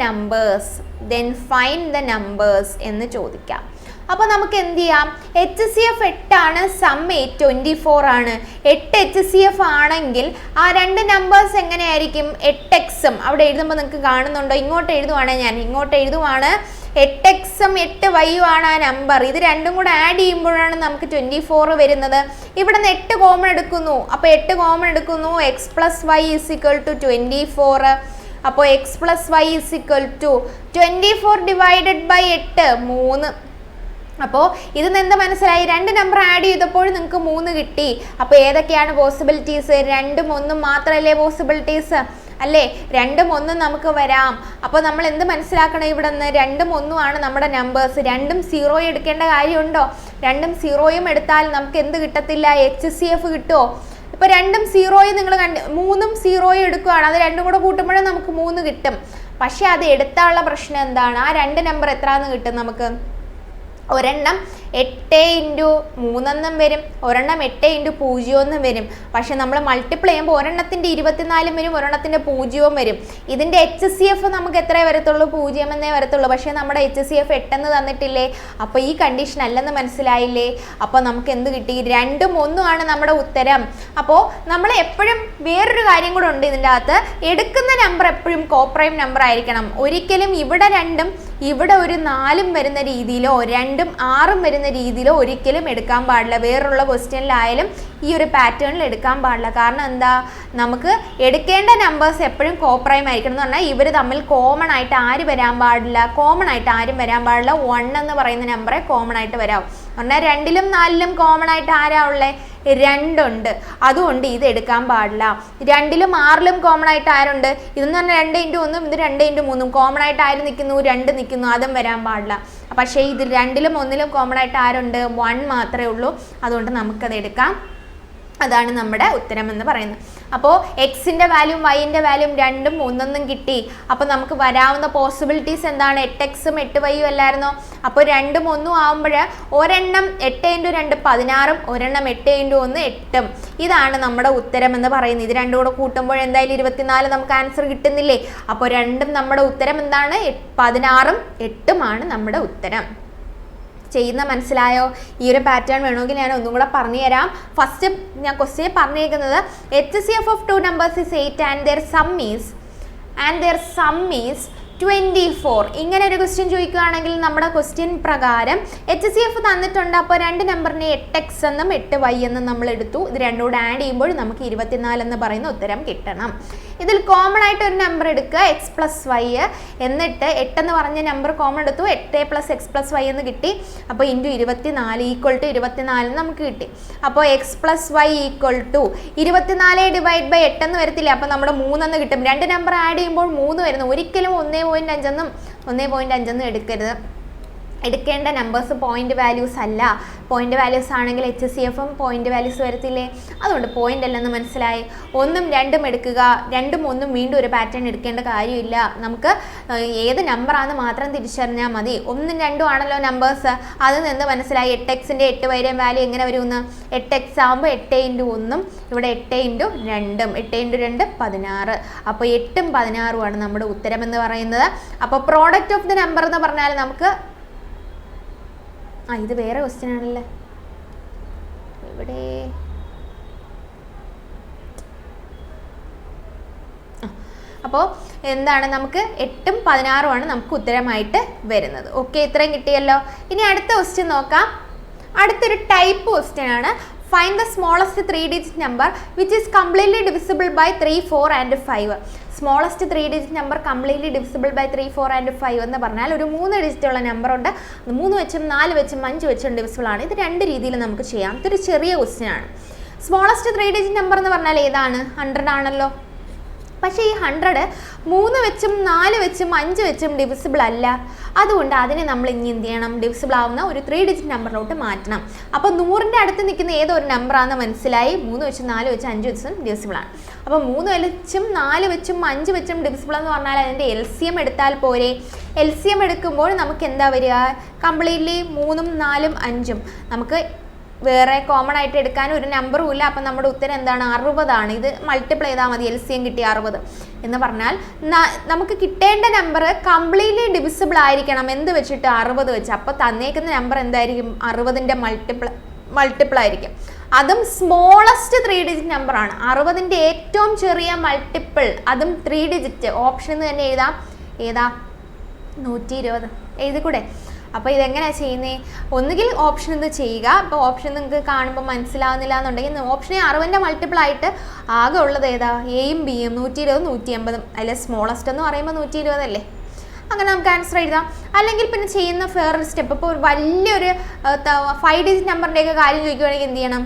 numbers എന്ന് ചോദിക്കാം. അപ്പോൾ നമുക്ക് എന്ത് ചെയ്യാം? HCF 8 ആണ്, സം 24 ആണ്. 8 HCF ആണെങ്കിൽ ആ 2 നമ്പേഴ്സ് എങ്ങനെയായിരിക്കും? 8xഉം അവിടെ എഴുതുമ്പോൾ നിങ്ങൾക്ക് കാണുന്നുണ്ടോ? ഇങ്ങോട്ട് എഴുതുവാണ് 8xഉം 8yയും ആണ് ആ നമ്പർ. ഇത് രണ്ടും കൂടെ ആഡ് ചെയ്യുമ്പോഴാണ് നമുക്ക് 24 വരുന്നത്. ഇവിടെ നിന്ന് 8 കോമൺ എടുക്കുന്നു. അപ്പോൾ 8 കോമൺ എടുക്കുന്നു, x + y = 24. അപ്പോൾ x + y = 24 / 8 3. അപ്പോൾ ഇത് എന്ത് മനസ്സിലായി? 2 നമ്പർ ആഡ് ചെയ്തപ്പോൾ നിങ്ങൾക്ക് 3 കിട്ടി. അപ്പോൾ ഏതൊക്കെയാണ് പോസിബിലിറ്റീസ്? 2ഉം 1ഉം മാത്രമല്ലേ പോസിബിലിറ്റീസ് അല്ലേ? 2ഉം 1ഉം നമുക്ക് വരാം. അപ്പോൾ നമ്മൾ എന്ത് മനസ്സിലാക്കണം? ഇവിടെ നിന്ന് 2ഉം 1ഉം ആണ് നമ്മുടെ നമ്പേഴ്സ്. 2ഉം 0 എടുക്കേണ്ട കാര്യമുണ്ടോ? 2ഉം 0യും എടുത്താൽ നമുക്ക് എന്ത് കിട്ടത്തില്ല? HCF കിട്ടുമോ? ഇപ്പോൾ 2ഉം 0യും നിങ്ങൾ 3ഉം 0യും എടുക്കുകയാണ്, അത് രണ്ടും കൂടെ കൂട്ടുമ്പോഴേ നമുക്ക് 3 കിട്ടും. പക്ഷേ അത് എടുത്താനുള്ള പ്രശ്നം എന്താണ്? ആ 2 നമ്പർ എത്രയെന്ന് കിട്ടും നമുക്ക്? ഒരെണ്ണം 8×3 വരും, ഒരെണ്ണം 8×0 വരും. പക്ഷെ നമ്മൾ മൾട്ടിപ്ലൈ ചെയ്യുമ്പോൾ ഒരെണ്ണത്തിൻ്റെ 24 വരും, ഒരെണ്ണത്തിൻ്റെ 0 വരും. ഇതിൻ്റെ HCF നമുക്ക് എത്രയേ വരത്തുള്ളൂ? 0 എന്നേ വരത്തുള്ളൂ. പക്ഷേ നമ്മുടെ HCF 8 എന്ന് തന്നിട്ടില്ലേ? അപ്പോൾ ഈ കണ്ടീഷൻ അല്ലെന്ന് മനസ്സിലായില്ലേ? അപ്പോൾ നമുക്ക് എന്ത് കിട്ടി? 2ഉം 1ഉം ആണ് നമ്മുടെ ഉത്തരം. അപ്പോൾ നമ്മൾ എപ്പോഴും വേറൊരു കാര്യം കൂടെ ഉണ്ട് ഇതിൻ്റെ അകത്ത്. എടുക്കുന്ന നമ്പർ എപ്പോഴും കോപ്രൈം നമ്പർ ആയിരിക്കണം. ഒരിക്കലും ഇവിടെ 2ഉം ഇവിടെ ഒരു 4ഉം വരുന്ന രീതിയിലോ 2ഉം 6ഉം വരുന്ന രീതിയിലോ ഒരിക്കലും എടുക്കാൻ പാടില്ല. വേറുള്ള ക്വസ്റ്റ്യനിലായാലും ഈ ഒരു പാറ്റേണിൽ എടുക്കാൻ പാടില്ല. കാരണം എന്താ? നമുക്ക് എടുക്കേണ്ട നമ്പേഴ്സ് എപ്പോഴും കോപ്രൈം ആയിരിക്കണം എന്ന് പറഞ്ഞാൽ ഇവർ തമ്മിൽ കോമൺ ആയിട്ട് ആര് വരാൻ പാടില്ല? കോമൺ ആയിട്ട് ആരും വരാൻ പാടില്ല. 1 എന്ന് പറയുന്ന നമ്പറെ കോമൺ ആയിട്ട് വരാം. പറഞ്ഞാൽ 2ലും 4ലും കോമൺ ആയിട്ട് ആരാ ഉള്ളത്? 2 ഉണ്ട്. അതുകൊണ്ട് ഇത് എടുക്കാൻ പാടില്ല. 2ലും 6ലും കോമൺ ആയിട്ട് ആരുണ്ട്? ഇതെന്ന് പറഞ്ഞാൽ 2×1ഉം ഇത് 2×3ഉം കോമൺ ആയിട്ട് ആര് നിൽക്കുന്നു? 2 നിൽക്കുന്നു. അതും വരാൻ പാടില്ല. പക്ഷേ ഇത് 2ലും 1ലും കോമൺ ആയിട്ട് ആരുണ്ട്? 1 മാത്രമേ ഉള്ളൂ. അതുകൊണ്ട് നമുക്കത് എടുക്കാം. അതാണ് നമ്മുടെ ഉത്തരം എന്ന് പറയുന്നത്. അപ്പോൾ എക്സിൻ്റെ വാല്യൂം വൈൻ്റെ വാല്യൂം 2ഉം 1ഉം കിട്ടി. അപ്പോൾ നമുക്ക് വരാവുന്ന പോസിബിലിറ്റീസ് എന്താണ്? 8x ഉം 8y അല്ലായിരുന്നോ? അപ്പോൾ 2ഉം 1ഉം ആകുമ്പോൾ ഒരെണ്ണം 8×2 16ഉം ഒരെണ്ണം 8×1 8ഉം. ഇതാണ് നമ്മുടെ ഉത്തരം എന്ന് പറയുന്നത്. ഇത് രണ്ടും കൂടെ കൂട്ടുമ്പോൾ എന്തായാലും 24 നമുക്ക് ആൻസർ കിട്ടുന്നില്ലേ? അപ്പോൾ രണ്ടും നമ്മുടെ ഉത്തരം എന്താണ്? 16ഉം 8ഉമാണ് നമ്മുടെ ഉത്തരം. ചെയ്യുന്ന മനസ്സിലായോ? ഈ ഒരു പാറ്റേൺ വേണമെങ്കിൽ ഞാൻ ഒന്നും കൂടെ പറഞ്ഞു തരാം. ഫസ്റ്റ് ഞാൻ ക്വസ്റ്റ്യൻ പറഞ്ഞേക്കുന്നത് HCF of two numbers is 8 and their sum is 24. ഇങ്ങനെ ഒരു ക്വസ്റ്റ്യൻ ചോദിക്കുകയാണെങ്കിൽ നമ്മുടെ ക്വസ്റ്റ്യൻ പ്രകാരം HCF തന്നിട്ടുണ്ട്. അപ്പോൾ 2 നമ്പറിനെ 8x എന്നും 8y എന്നും നമ്മൾ എടുത്തു. ഇത് രണ്ടും കൂടെ ആഡ് ചെയ്യുമ്പോൾ നമുക്ക് 24 എന്ന് പറയുന്ന ഉത്തരം കിട്ടണം. ഇതിൽ കോമൺ ആയിട്ട് ഒരു നമ്പർ എടുക്കുക, x+y. എന്നിട്ട് 8 എന്ന് പറഞ്ഞ നമ്പർ കോമൺ എടുത്തു, 8 + x+y എന്ന് കിട്ടി. അപ്പോൾ × 24 = 24 നമുക്ക് കിട്ടി. അപ്പോൾ x+y = 24 / 8 എന്ന് വരത്തില്ല. അപ്പോൾ നമ്മുടെ 3 എന്ന് കിട്ടും. 2 നമ്പർ ആഡ് ചെയ്യുമ്പോൾ 3 വരുന്നു. ഒരിക്കലും 1.5 എന്നും 1.5 എന്നും എടുക്കരുത്. എടുക്കേണ്ട നമ്പേഴ്സ് പോയിന്റ് വാല്യൂസ് അല്ല. പോയിന്റ് വാല്യൂസ് ആണെങ്കിൽ HCFും പോയിന്റ് വാല്യൂസ് വരത്തില്ലേ? അതുകൊണ്ട് പോയിന്റ് അല്ലെന്ന് മനസ്സിലായി. 1ഉം 2ഉം എടുക്കുക. 2ഉം 1ഉം വീണ്ടും ഒരു പാറ്റേൺ എടുക്കേണ്ട കാര്യമില്ല. നമുക്ക് ഏത് നമ്പറാണെന്ന് മാത്രം തിരിച്ചറിഞ്ഞാൽ മതി. 1ഉം 2ഉം ആണല്ലോ നമ്പേഴ്സ്. അതിൽ നിന്ന് മനസ്സിലായി 8xൻ്റെ 8yയുടെയും വാല്യൂ എങ്ങനെ വരുമെന്ന്. 8x ആകുമ്പോൾ 8×1ഉം ഇവിടെ 8×2ഉം 8×2 16. അപ്പോൾ 8ഉം 16ഉമാണ് നമ്മുടെ ഉത്തരം എന്ന് പറയുന്നത്. അപ്പോൾ പ്രോഡക്റ്റ് ഓഫ് ദി നമ്പർ എന്ന് പറഞ്ഞാൽ നമുക്ക് ഇത് വേറെ ക്വസ്റ്റ്യൻ ആണല്ലേ. ഇവിടെ അപ്പോൾ എന്താണ്? നമുക്ക് 8ഉം 16ഉമാണ് നമുക്ക് ഉത്തരമായിട്ട് വരുന്നത്. ഓക്കെ, ഇത്രയും കിട്ടിയല്ലോ. ഇനി അടുത്ത ക്വസ്റ്റ്യൻ നോക്കാം. അടുത്തൊരു ടൈപ്പ് ക്വസ്റ്റ്യൻ ആണ്. Find the smallest 3-digit number which is completely divisible by 3, 4 and 5. Smallest 3-digit number completely divisible by 3, 4 and 5 എന്ന് പറഞ്ഞാൽ ഒരു 3 ഡിജിറ്റ് ഉള്ള നമ്പർ ഉണ്ട്. 3 വെച്ചും 4 വെച്ചും 5 വെച്ചും ഡിവിസിബിൾ ആണ്. ഇത് 2 രീതിയിൽ നമുക്ക് ചെയ്യാം. ഇതൊരു ചെറിയ ക്വസ്റ്റ്യൻ ആണ്. സ്മോളസ്റ്റ് 3-digit നമ്പർ എന്ന് പറഞ്ഞാൽ ഏതാണ്? 100 ആണല്ലോ. പക്ഷേ ഈ 100 3 വെച്ചും 4 വെച്ചും 5 വെച്ചും ഡിവിസിബിൾ അല്ല. അതുകൊണ്ട് അതിനെ നമ്മൾ ഇനി എന്ത് ചെയ്യണം? ഡിവിസിബിൾ ആവുന്ന ഒരു 3-digit നമ്പറിലോട്ട് മാറ്റണം. അപ്പോൾ 100ൻ്റെ അടുത്ത് നിൽക്കുന്ന ഏതൊരു നമ്പറാണെന്ന് മനസ്സിലായി. 3 വെച്ചും 4 വെച്ചും 5 വെച്ചും ഡിവിസിബിൾ ആണ്. അപ്പോൾ 3 വെച്ചും 4 വെച്ചും 5 വെച്ചും ഡിവിസിബിൾ എന്ന് പറഞ്ഞാൽ അതിൻ്റെ LCM എടുത്താൽ പോരെ. LCM എടുക്കുമ്പോൾ നമുക്ക് എന്താ വരിക? കംപ്ലീറ്റ്ലി 3ഉം 4ഉം 5ഉം. നമുക്ക് വേറെ കോമൺ ആയിട്ട് എടുക്കാൻ ഒരു നമ്പറും ഇല്ല. അപ്പം നമ്മുടെ ഉത്തരം എന്താണ്? 60 ആണ്. ഇത് മൾട്ടിപ്ലൈ ചെയ്താൽ മതി. LCM കിട്ടി 60 എന്ന് പറഞ്ഞാൽ നമുക്ക് കിട്ടേണ്ട നമ്പർ കംപ്ലീറ്റ്ലി ഡിവിസിബിൾ ആയിരിക്കണം. എന്ത് വെച്ചിട്ട്? 60 വെച്ച്. അപ്പോൾ തന്നേക്കുന്ന നമ്പർ എന്തായിരിക്കും? 60ൻ്റെ മൾട്ടിപ്പിൾ ആയിരിക്കും. അതും സ്മോളസ്റ്റ് 3-digit നമ്പറാണ്. 60ൻ്റെ ഏറ്റവും ചെറിയ മൾട്ടിപ്പിൾ, അതും 3 ഡിജിറ്റ്. ഓപ്ഷൻ തന്നെ എഴുതാം. ഏതാ? 120 എഴുതിക്കൂടെ? അപ്പോൾ ഇതെങ്ങനെയാണ് ചെയ്യുന്നത്? ഒന്നുകിൽ ഓപ്ഷൻ ഇത് ചെയ്യുക. അപ്പോൾ ഓപ്ഷൻ നിങ്ങൾക്ക് കാണുമ്പോൾ മനസ്സിലാവുന്നില്ല എന്നുണ്ടെങ്കിൽ ഓപ്ഷനെ 60ൻ്റെ മൾട്ടിപ്പിൾ ആയിട്ട് ആകെ ഉള്ളത് ഏതാ? എയും ബിയും 120, 180. അതിൽ സ്മോളസ്റ്റ് എന്ന് പറയുമ്പോൾ 120 അല്ലേ? അങ്ങനെ നമുക്ക് ആൻസർ എഴുതാം. അല്ലെങ്കിൽ പിന്നെ ചെയ്യുന്ന വേറൊരു സ്റ്റെപ്പ്, ഇപ്പോൾ ഒരു വലിയൊരു 5-digit നമ്പറിൻ്റെയൊക്കെ കാര്യം ചോദിക്കുകയാണെങ്കിൽ എന്ത് ചെയ്യണം?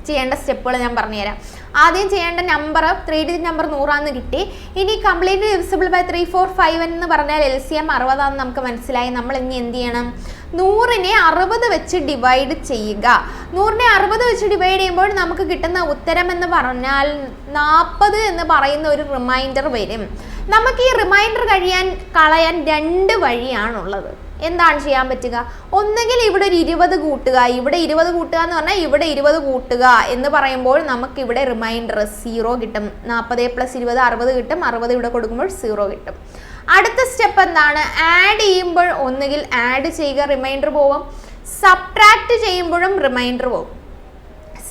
ചെയ്യേണ്ട സ്റ്റെപ്പുകൾ ഞാൻ പറഞ്ഞുതരാം. ആദ്യം ചെയ്യേണ്ട നമ്പർ 3-digit നമ്പർ 100 കിട്ടി. ഇനി കംപ്ലീറ്റ്ലി ഡിവിസിബിൾ ബൈ 3, 4, 5 എന്ന് പറഞ്ഞാൽ LCM 60 നമുക്ക് മനസ്സിലായി. നമ്മൾ ഇനി എന്ത് ചെയ്യണം? 100നെ 60 വെച്ച് ഡിവൈഡ് ചെയ്യുക. 100നെ 60 വെച്ച് ഡിവൈഡ് ചെയ്യുമ്പോൾ നമുക്ക് കിട്ടുന്ന ഉത്തരം എന്ന് പറഞ്ഞാൽ 40 എന്ന് പറയുന്ന ഒരു റിമൈൻഡർ വരും. നമുക്ക് ഈ റിമൈൻഡർ കളയാൻ 2 വഴിയാണുള്ളത്. എന്താണ് ചെയ്യാൻ പറ്റുക? ഒന്നുകിൽ ഇവിടെ ഒരു 20 കൂട്ടുക, ഇവിടെ 20 കൂട്ടുക എന്ന് പറഞ്ഞാൽ ഇവിടെ 20 കൂട്ടുക എന്ന് പറയുമ്പോൾ നമുക്ക് ഇവിടെ റിമൈൻഡർ 0 കിട്ടും. 40 + 20 60 കിട്ടും. 60 ഇവിടെ കൊടുക്കുമ്പോൾ 0 കിട്ടും. അടുത്ത സ്റ്റെപ്പ് എന്താണ്? ആഡ് ചെയ്യുമ്പോൾ ഒന്നുകിൽ ആഡ് ചെയ്യുക, റിമൈൻഡർ പോവും. സബ്ട്രാക്ട് ചെയ്യുമ്പോഴും റിമൈൻഡർ പോവും.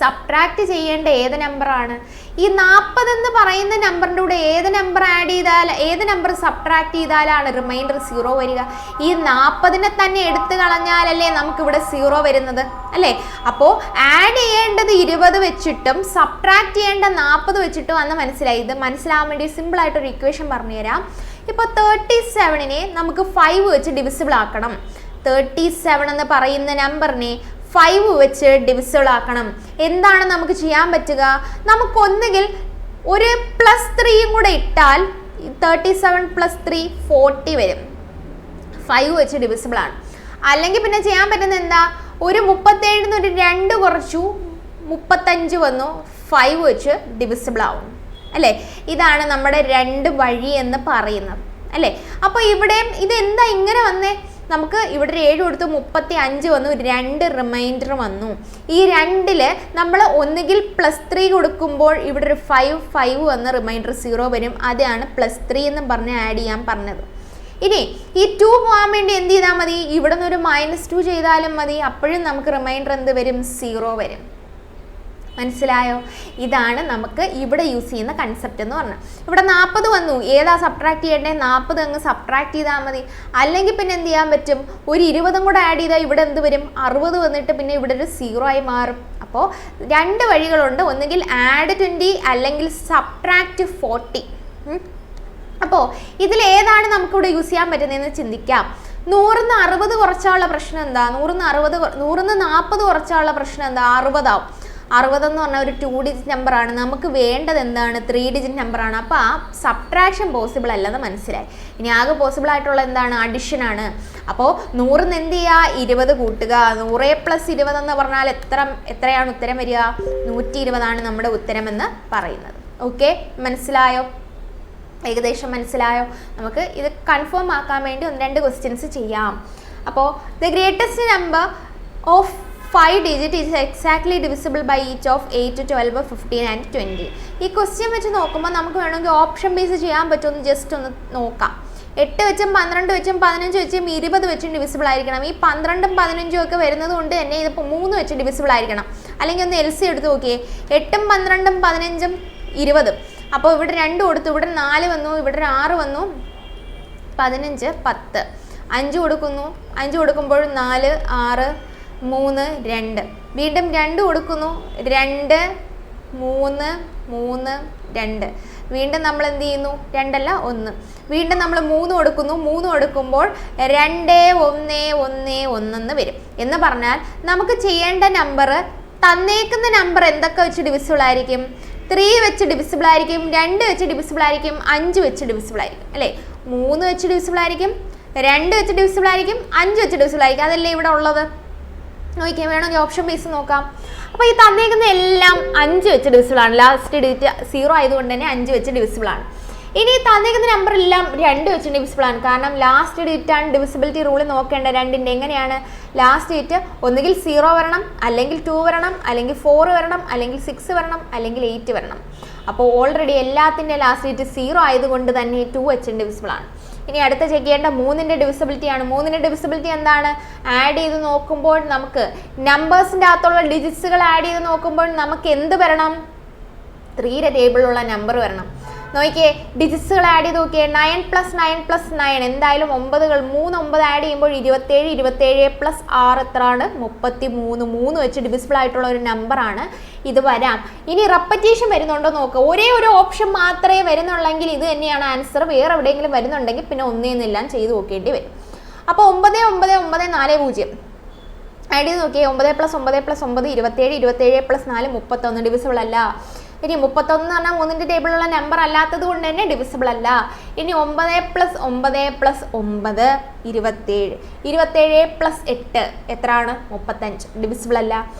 സബ്ട്രാക്ട് ചെയ്യേണ്ട ഏത് നമ്പറാണ്? ഈ 40 എന്ന് പറയുന്ന നമ്പറിൻ്റെ കൂടെ ഏത് നമ്പർ ആഡ് ചെയ്താൽ, ഏത് നമ്പർ സബ്ട്രാക്ട് ചെയ്താലാണ് റിമൈൻഡർ 0 വരിക? ഈ 40നെ തന്നെ എടുത്തു കളഞ്ഞാലല്ലേ നമുക്കിവിടെ 0 വരുന്നത്, അല്ലേ? അപ്പോൾ ആഡ് ചെയ്യേണ്ടത് 20 വെച്ചിട്ടും സബ്ട്രാക്ട് ചെയ്യേണ്ട 40 വെച്ചിട്ടും അന്ന് മനസ്സിലായി. ഇത് മനസ്സിലാവാൻ വേണ്ടി സിമ്പിളായിട്ടൊരു ഇക്വേഷൻ പറഞ്ഞുതരാം. ഇപ്പോൾ 37നെ നമുക്ക് 5 വെച്ച് ഡിവിസിബിൾ ആക്കണം. 37 എന്ന് പറയുന്ന നമ്പറിനെ 5 വെച്ച് ഡിവിസിബിൾ ആക്കണം. എന്താണ് നമുക്ക് ചെയ്യാൻ പറ്റുക? നമുക്കൊന്നുകിൽ ഒരു +3യും കൂടെ ഇട്ടാൽ 37 + 3 40 വരും. 5 വെച്ച് ഡിവിസിബിൾ ആണ്. അല്ലെങ്കിൽ പിന്നെ ചെയ്യാൻ പറ്റുന്നത് എന്താ? ഒരു 37 ഒരു 2 കുറച്ചു 35 വന്നു, 5 വെച്ച് ഡിവിസിബിൾ ആവും, അല്ലേ? ഇതാണ് നമ്മുടെ 2 വഴി എന്ന് പറയുന്നത്, അല്ലേ? അപ്പോൾ ഇവിടെയും ഇതെന്താ ഇങ്ങനെ വന്നേ? നമുക്ക് ഇവിടെ 7 കൊടുത്തു 35 വന്നു, 2 റിമൈൻഡർ വന്നു. ഈ 2ൽ നമ്മൾ ഒന്നുകിൽ +3 കൊടുക്കുമ്പോൾ ഇവിടെ ഒരു 5 വന്ന് റിമൈൻഡർ 0 വരും. അതാണ് +3 എന്ന് പറഞ്ഞ് ആഡ് ചെയ്യാൻ പറഞ്ഞത്. ഇനി ഈ 2 പോകാൻ വേണ്ടി എന്ത് ചെയ്താൽ മതി? ഇവിടെ നിന്ന് ഒരു -2 ചെയ്താലും മതി. അപ്പോഴും നമുക്ക് റിമൈൻഡർ എന്ത് വരും? 0 വരും. മനസ്സിലായോ? ഇതാണ് നമുക്ക് ഇവിടെ യൂസ് ചെയ്യുന്ന കൺസെപ്റ്റ് എന്ന് പറഞ്ഞാൽ. ഇവിടെ 40 വന്നു, ഏതാ സബ്ട്രാക്ട് ചെയ്യേണ്ടത്? 40 അങ്ങ് സബ്ട്രാക്ട് ചെയ്താൽ മതി. അല്ലെങ്കിൽ പിന്നെ എന്ത് ചെയ്യാൻ പറ്റും? ഒരു 20 കൂടെ ആഡ് ചെയ്താൽ ഇവിടെ എന്ത് വരും? 60 വന്നിട്ട് പിന്നെ ഇവിടെ ഒരു 0 ആയി മാറും. അപ്പോൾ 2 വഴികളുണ്ട്. ഒന്നുകിൽ ആഡ് 20 അല്ലെങ്കിൽ സബ്ട്രാക്ട് 40. അപ്പോൾ ഇതിലേതാണ് നമുക്കിവിടെ യൂസ് ചെയ്യാൻ പറ്റുന്നതെന്ന് ചിന്തിക്കാം. 100-ന്ന് 60 കുറച്ചാലുള്ള പ്രശ്നം എന്താ? 100-ന്ന് 40 കുറച്ചാലുള്ള പ്രശ്നം എന്താ? 60 ആവും. 60 എന്ന് പറഞ്ഞാൽ ഒരു 2 ഡിജിറ്റ് നമ്പറാണ്. നമുക്ക് വേണ്ടത് എന്താണ്? 3 ഡിജിറ്റ് നമ്പറാണ്. അപ്പോൾ ആ സബ്ട്രാക്ഷൻ പോസിബിൾ അല്ലെന്ന് മനസ്സിലായി. ഇനി ആകെ പോസിബിൾ ആയിട്ടുള്ള എന്താണ്? അഡിഷൻ ആണ്. അപ്പോൾ 100-ന്ന് എന്ത് ചെയ്യുക? 20 കൂട്ടുക. 100 + 20 എന്ന് പറഞ്ഞാൽ എത്രയാണ് ഉത്തരം വരിക? 120 നമ്മുടെ ഉത്തരമെന്ന് പറയുന്നത്. ഓക്കെ, മനസ്സിലായോ? ഏകദേശം മനസ്സിലായോ? നമുക്ക് ഇത് കൺഫേം ആക്കാൻ വേണ്ടി 1-2 ക്വസ്റ്റ്യൻസ് ചെയ്യാം. അപ്പോൾ the greatest number of 5 digit is exactly divisible by each of 8, 12, 15 and 20. ഈ ക്വസ്റ്റ്യൻ വെച്ച് നോക്കുമ്പോൾ നമുക്ക് വേണമെങ്കിൽ ഓപ്ഷൻ ബേസ് ചെയ്യാൻ പറ്റുമെന്ന് ജസ്റ്റ് ഒന്ന് നോക്കാം. 8 വെച്ചും 12 വെച്ചും 15 വെച്ചും 20 വെച്ചും ഡിവിസിബിൾ ആയിരിക്കണം. ഈ 12ഉം 15ഉം ഒക്കെ വരുന്നത് കൊണ്ട് തന്നെ ഇതിപ്പോൾ 3 വെച്ച് ഡിവിസിബിൾ ആയിരിക്കണം. അല്ലെങ്കിൽ ഒന്ന് LC എടുത്ത് നോക്കിയേ. 8ഉം 12ഉം 15ഉം 20. അപ്പോൾ ഇവിടെ 2 കൊടുത്തു, ഇവിടെ 4 വന്നു, ഇവിടെ 6 വന്നു, 15 10. 5 കൊടുക്കുന്നു, 5 കൊടുക്കുമ്പോൾ 4 6 3 2. വീണ്ടും 2 കൊടുക്കുന്നു, 2 3 3 2. വീണ്ടും നമ്മൾ എന്ത് ചെയ്യുന്നു? 2 അല്ല 1. വീണ്ടും നമ്മൾ 3 കൊടുക്കുന്നു. 3 കൊടുക്കുമ്പോൾ 2 1 1 1 എന്ന് വരും. എന്ന് പറഞ്ഞാൽ നമുക്ക് ചെയ്യേണ്ട നമ്പർ, തന്നേക്കുന്ന നമ്പർ എന്തൊക്കെ വെച്ച് ഡിവിസിബിൾ ആയിരിക്കും? 3 വെച്ച് ഡിവിസിബിൾ ആയിരിക്കും, 2 വെച്ച് ഡിവിസിബിൾ ആയിരിക്കും, 5 വെച്ച് ഡിവിസിബിൾ ആയിരിക്കും, അല്ലേ? 3 വെച്ച് ഡിവിസിബിൾ ആയിരിക്കും, 2 വെച്ച് ഡിവിസിബിൾ ആയിരിക്കും, 5 വെച്ച് ഡിവിസിബിൾ ആയിരിക്കും. അതല്ലേ ഇവിടെ ഉള്ളത്? നോക്കിയാൽ വേണമെങ്കിൽ ഓപ്ഷൻ ബേസ് നോക്കാം. അപ്പോൾ ഈ തന്നേക്കുന്ന എല്ലാം 5 വെച്ച് ഡിവിസിബിൾ ആണ്. ലാസ്റ്റ് ഡിജിറ്റ് 0 ആയതുകൊണ്ട് തന്നെ 5 വെച്ച് ഡിവിസിബിൾ ആണ്. ഇനി തന്നേക്കുന്ന നമ്പർ എല്ലാം 2 വെച്ച് ഡിവിസിബിൾ ആണ്. കാരണം ലാസ്റ്റ് ഡിജിറ്റ് ആണ് ഡിവിസിബിലിറ്റി റൂൾ നോക്കേണ്ട. 2ൻ്റെ എങ്ങനെയാണ്? ലാസ്റ്റ് ഡിജിറ്റ് ഒന്നുകിൽ 0 വരണം, അല്ലെങ്കിൽ 2 വരണം, അല്ലെങ്കിൽ 4 വരണം, അല്ലെങ്കിൽ 6 വരണം, അല്ലെങ്കിൽ 8 വരണം. അപ്പോൾ ഓൾറെഡി എല്ലാത്തിൻ്റെ ലാസ്റ്റ് ഡിജിറ്റ് 0 ആയതുകൊണ്ട് തന്നെ 2 വെച്ച് ഡിവിസിബിൾ ആണ്. ഇനി അടുത്ത ചെക്ക് ചെയ്യേണ്ട 3ൻ്റെ ഡിവിസിബിലിറ്റി ആണ്. 3ൻ്റെ ഡിവിസിബിലിറ്റി എന്താണ്? ആഡ് ചെയ്ത് നോക്കുമ്പോൾ നമുക്ക് നമ്പേഴ്സിൻ്റെ അകത്തുള്ള ഡിജിറ്റ്സുകൾ ആഡ് ചെയ്ത് നോക്കുമ്പോൾ നമുക്ക് എന്ത് വരണം? 3യുടെ ടേബിളിലുള്ള നമ്പർ വരണം. നോക്കിയേ, ഡിജിറ്റ്സുകൾ ആഡ് ചെയ്ത് നോക്കിയേ. 9 + 9 + 9 എന്തായാലും 9കൾ 3 9 ആഡ് ചെയ്യുമ്പോൾ 27. 27 + 6 എത്രയാണ്? 33. 3 വെച്ച് ഡിവിസിബിൾ ആയിട്ടുള്ള ഒരു നമ്പറാണ് ഇത്. വരാം. ഇനി റെപ്പറ്റീഷൻ വരുന്നുണ്ടോ നോക്കുക. ഒരേ ഒരു ഓപ്ഷൻ മാത്രമേ വരുന്നുള്ളെങ്കിൽ ഇത് തന്നെയാണ് ആൻസർ. വേറെ എവിടെയെങ്കിലും വരുന്നുണ്ടെങ്കിൽ പിന്നെ ഒന്നേന്നെല്ലാം ചെയ്ത് നോക്കേണ്ടി വരും. അപ്പോൾ 9 9 9 4 0 ആഡ് ചെയ്ത് നോക്കിയേ. 9 + 9 + 9 27. 27 + 4 31. ഡിവിസിബിൾ അല്ല. ഇനി 31 എന്ന് പറഞ്ഞാൽ 3ൻ്റെ ടേബിളിലുള്ള നമ്പർ അല്ലാത്തത് കൊണ്ട് തന്നെ ഡിവിസിബിൾ അല്ല. ഇനി 9 + 9 + 9 27. 27 + 8 എത്രയാണ്? 35. ഡിവിസിബിൾ അല്ല.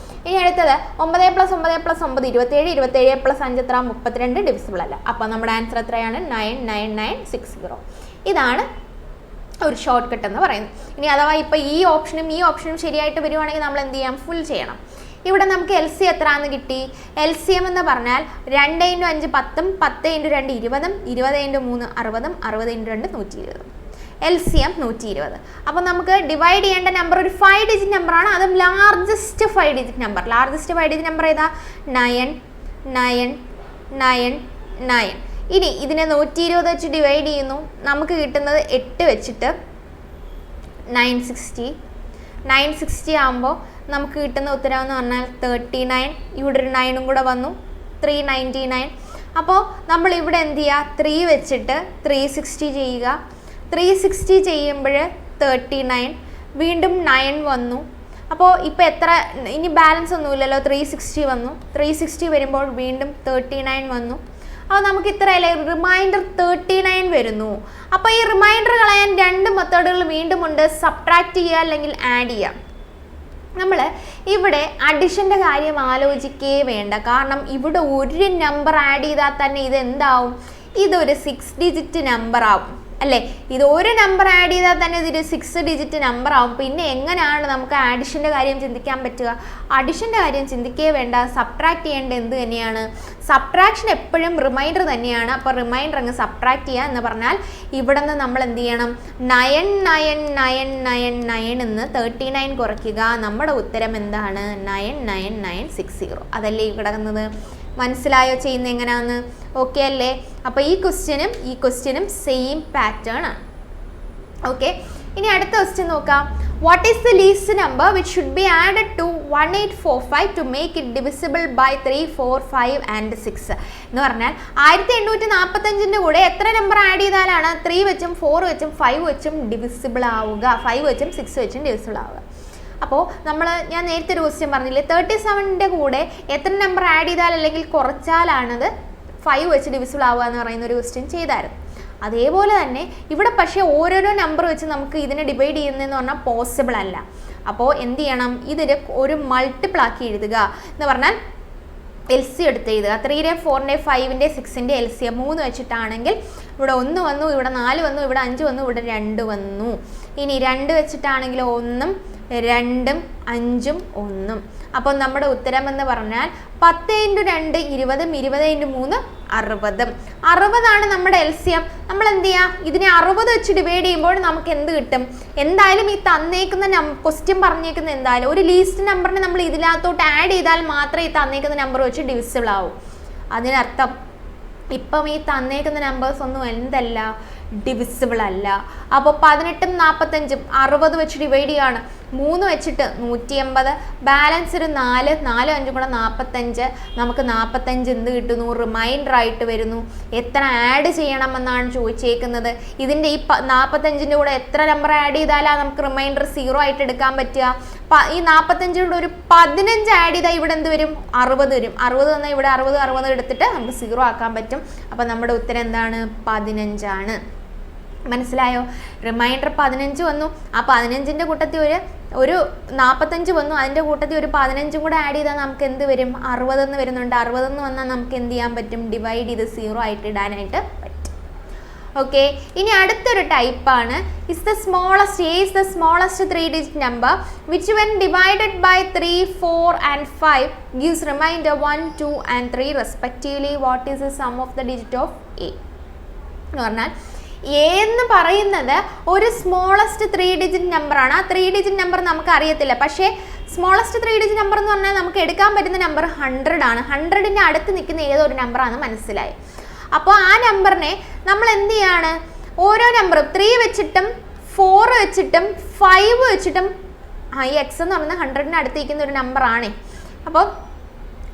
ഇനി അടുത്തത് 9 + 9 + 9 27. 27 + 5 എത്ര? 32. ഡിവിസിബിൾ അല്ല. അപ്പോൾ നമ്മുടെ ആൻസർ എത്രയാണ്? 999960. ഇതാണ് ഒരു ഷോർട്ട് കട്ട് എന്ന് പറയുന്നത്. ഇനി അഥവാ ഇപ്പോൾ ഈ ഓപ്ഷനും ശരിയായിട്ട് വരുവാണെങ്കിൽ നമ്മൾ എന്ത് ചെയ്യാം, ഫുൾ ചെയ്യണം. ഇവിടെ നമുക്ക് എൽ സി എത്രയാണെന്ന് കിട്ടി? എൽ സി എം എന്ന് പറഞ്ഞാൽ 2 × 5 10, 10 × 2 20, 20 × 3 60, 60 × 2 120. L C M 120. അപ്പോൾ നമുക്ക് ഡിവൈഡ് ചെയ്യേണ്ട നമ്പർ ഒരു 5 ഡിജിറ്റ് നമ്പറാണ്, അതും largest 5 digit number. Largest 5 digit number ഏതാ? 9 9 9 9. ഇനി ഇതിനെ 120 വെച്ച് ഡിവൈഡ് ചെയ്യുന്നു, നമുക്ക് കിട്ടുന്നത് 8 വെച്ചിട്ട് 960. 960 ആകുമ്പോൾ നമുക്ക് കിട്ടുന്ന ഉത്തരം എന്ന് പറഞ്ഞാൽ 39. ഇവിടെ ഒരു 9ഉം കൂടെ വന്നു, 399. അപ്പോൾ നമ്മൾ ഇവിടെ എന്ത് ചെയ്യുക, 3 വെച്ചിട്ട് 360 ചെയ്യുക. 360 ചെയ്യുമ്പോൾ 39, വീണ്ടും 9 വന്നു. അപ്പോൾ ഇപ്പോൾ എത്ര, ഇനി ബാലൻസ് ഒന്നുമില്ലല്ലോ, 360 വന്നു. 360 വരുമ്പോൾ വീണ്ടും 39 വന്നു. അപ്പോൾ നമുക്ക് ഇത്രയല്ലേ, റിമൈൻഡർ 39 വരുന്നു. അപ്പോൾ ഈ റിമൈൻഡർ കളയാൻ 2 മെത്തേഡുകൾ വീണ്ടും ഉണ്ട്, സബ്ട്രാക്ട് ചെയ്യുക അല്ലെങ്കിൽ ആഡ് ചെയ്യുക. നമ്മൾ ഇവിടെ അഡിഷൻ്റെ കാര്യം ആലോചിക്കേ വേണ്ട, കാരണം ഇവിടെ ഒരു നമ്പർ ആഡ് ചെയ്താൽ തന്നെ ഇതെന്താവും, ഇതൊരു 6 ഡിജിറ്റ് നമ്പർ ആവും അല്ലേ. ഇത് ഒരു നമ്പർ ആഡ് ചെയ്താൽ തന്നെ ഇതൊരു 6 ഡിജിറ്റ് നമ്പർ ആവും. പിന്നെ എങ്ങനെയാണ് നമുക്ക് ആഡിഷൻ്റെ കാര്യം ചിന്തിക്കാൻ പറ്റുക? അഡിഷൻ്റെ കാര്യം ചിന്തിക്കേ വേണ്ട, സബ്ട്രാക്ട് ചെയ്യേണ്ട എന്ത് തന്നെയാണ്, സബ്ട്രാക്ഷൻ എപ്പോഴും റിമൈൻഡർ തന്നെയാണ്. അപ്പോൾ റിമൈൻഡർ അങ്ങ് സബ്ട്രാക്ട് ചെയ്യുക എന്ന് പറഞ്ഞാൽ ഇവിടെ നിന്ന് നമ്മൾ എന്ത് ചെയ്യണം, 99999 എന്ന് 39 കുറയ്ക്കുക. നമ്മുടെ ഉത്തരം എന്താണ്? 99960. അതല്ലേ ഈ കിടക്കുന്നത്. മനസ്സിലായോ ചെയ്യുന്നത് എങ്ങനെയാണെന്ന്? ഓക്കെ അല്ലേ? അപ്പോൾ ഈ ക്വസ്റ്റ്യനും സെയിം പാറ്റേൺ ആണ്. ഓക്കെ, ഇനി അടുത്ത ക്വസ്റ്റ്യൻ നോക്കാം. What is the least number which should be added to 1845 to make it divisible by 3, 4, 5 and 6 എന്ന് പറഞ്ഞാൽ 1845 കൂടെ എത്ര നമ്പർ ആഡ് ചെയ്താലാണ് 3 വെച്ചും 4 വെച്ചും 5 വെച്ചും ഡിവിസിബിൾ ആവുക, 5 വെച്ചും 6 വെച്ചും ഡിവിസിബിൾ ആവുക. അപ്പോൾ ഞാൻ നേരത്തെ ഒരു ക്വസ്റ്റ്യൻ പറഞ്ഞില്ലേ, 37ൻ്റെ കൂടെ എത്ര നമ്പർ ആഡ് ചെയ്താൽ അല്ലെങ്കിൽ കുറച്ചാലാണത് 5 വെച്ച് ഡിവിസിബിൾ ആവുക എന്ന് പറയുന്ന ഒരു ക്വസ്റ്റ്യൻ ചെയ്തായിരുന്നു. അതേപോലെ തന്നെ ഇവിടെ പക്ഷേ ഓരോരോ നമ്പർ വെച്ച് നമുക്ക് ഇതിനെ ഡിവൈഡ് ചെയ്യുന്നതെന്ന് പറഞ്ഞാൽ പോസിബിൾ അല്ല. അപ്പോൾ എന്ത് ചെയ്യണം, ഇതിന് ഒരു മൾട്ടിപ്പിൾ ആക്കി എഴുതുക എന്ന് പറഞ്ഞാൽ എൽ സി എടുത്ത് എഴുതുക. 3, 4, 5, 6 എൽ സി 3 വെച്ചിട്ടാണെങ്കിൽ ഇവിടെ 1 വന്നു, ഇവിടെ 4 വന്നു, ഇവിടെ 5 വന്നു, ഇവിടെ 2 വന്നു. ഇനി 2 വെച്ചിട്ടാണെങ്കിൽ 1, 2, 5, 1. അപ്പോൾ നമ്മുടെ ഉത്തരം എന്ന് പറഞ്ഞാൽ 10 × 2 20, 20 × 3 60. 60 നമ്മുടെ എൽ സി എം. നമ്മൾ എന്ത് ചെയ്യുക, ഇതിനെ 60 വെച്ച് ഡിവൈഡ് ചെയ്യുമ്പോൾ നമുക്ക് എന്ത് കിട്ടും? എന്തായാലും ഈ തന്നേക്കുന്ന ക്വസ്റ്റ്യൻ പറഞ്ഞേക്കുന്ന എന്തായാലും ഒരു ലീസ്റ്റ് നമ്പറിനെ നമ്മൾ ഇതിനകത്തോട്ട് ആഡ് ചെയ്താൽ മാത്രമേ ഈ തന്നേക്കുന്ന നമ്പർ വെച്ച് ഡിവിസിബിൾ ആവൂ. അതിനർത്ഥം ഇപ്പം ഈ തന്നേക്കുന്ന നമ്പേഴ്സ് ഒന്നും എന്തല്ല, ഡിവിസിബിൾ അല്ല. അപ്പോൾ 18ഉം 45ഉം 60 വെച്ച് ഡിവൈഡ് ചെയ്യാണ്, 3 വെച്ചിട്ട് 180, ബാലൻസ് ഒരു 4, 4, 5 കൂടെ 45. നമുക്ക് 45 എന്ത് കിട്ടുന്നു? റിമൈൻഡർ ആയിട്ട് വരുന്നു. എത്ര ആഡ് ചെയ്യണമെന്നാണ് ചോദിച്ചേക്കുന്നത്. ഇതിൻ്റെ ഈ 45ൻ്റെ കൂടെ എത്ര നമ്പർ ആഡ് ചെയ്താലാണ് നമുക്ക് റിമൈൻഡർ 0 ആയിട്ട് എടുക്കാൻ പറ്റുക? ഈ 45 കൂടെ ഒരു 15 ആഡ് ചെയ്താൽ ഇവിടെ എന്ത് വരും? 60 വരും. 60 വന്നാൽ ഇവിടെ 60 എടുത്തിട്ട് നമുക്ക് 0 ആക്കാൻ പറ്റും. അപ്പോൾ നമ്മുടെ ഉത്തരം എന്താണ്? 15 ആണ്. മനസ്സിലായോ? റിമൈൻഡർ 15 വന്നു, ആ 15ൻ്റെ കൂട്ടത്തിൽ ഒരു 45 വന്നു, അതിൻ്റെ കൂട്ടത്തിൽ ഒരു 15 കൂടെ ആഡ് ചെയ്താൽ നമുക്ക് എന്ത് വരും? 60 എന്ന് വരുന്നുണ്ട്. 60 എന്ന് വന്നാൽ നമുക്ക് എന്ത് ചെയ്യാൻ പറ്റും? ഡിവൈഡ് ചെയ്ത് 0 ആയിട്ട് ഇടാനായിട്ട് പറ്റും. ഓക്കെ, ഇനി അടുത്തൊരു ടൈപ്പാണ് A is the smallest 3-digit number which when divided by 3, 4 and 5 gives remainder 1, 2 and 3 respectively. What is the sum of the digit of A? എന്ന് പറഞ്ഞാൽ എ എന്ന് പറയുന്നത് ഒരു സ്മോളസ്റ്റ് 3-ഡിജിറ്റ് നമ്പറാണ്. ആ 3-ഡിജിറ്റ് നമ്പർ നമുക്ക് അറിയത്തില്ല, പക്ഷേ സ്മോളസ്റ്റ് 3-ഡിജിറ്റ് നമ്പർ എന്ന് പറഞ്ഞാൽ നമുക്ക് എടുക്കാൻ പറ്റുന്ന നമ്പർ 100 ആണ്. 100ൻ്റെ അടുത്ത് നിൽക്കുന്ന ഏതൊരു നമ്പറാണെന്ന് മനസ്സിലായി. അപ്പോൾ ആ നമ്പറിനെ നമ്മൾ എന്ത് ചെയ്യാണ്, ഓരോ നമ്പറും 3 വെച്ചിട്ടും 4 വെച്ചിട്ടും 5 വെച്ചിട്ടും, ഈ എക്സ് എന്ന് പറയുന്നത് 100ന് അടുത്തിരിക്കുന്ന ഒരു നമ്പറാണേ. അപ്പോൾ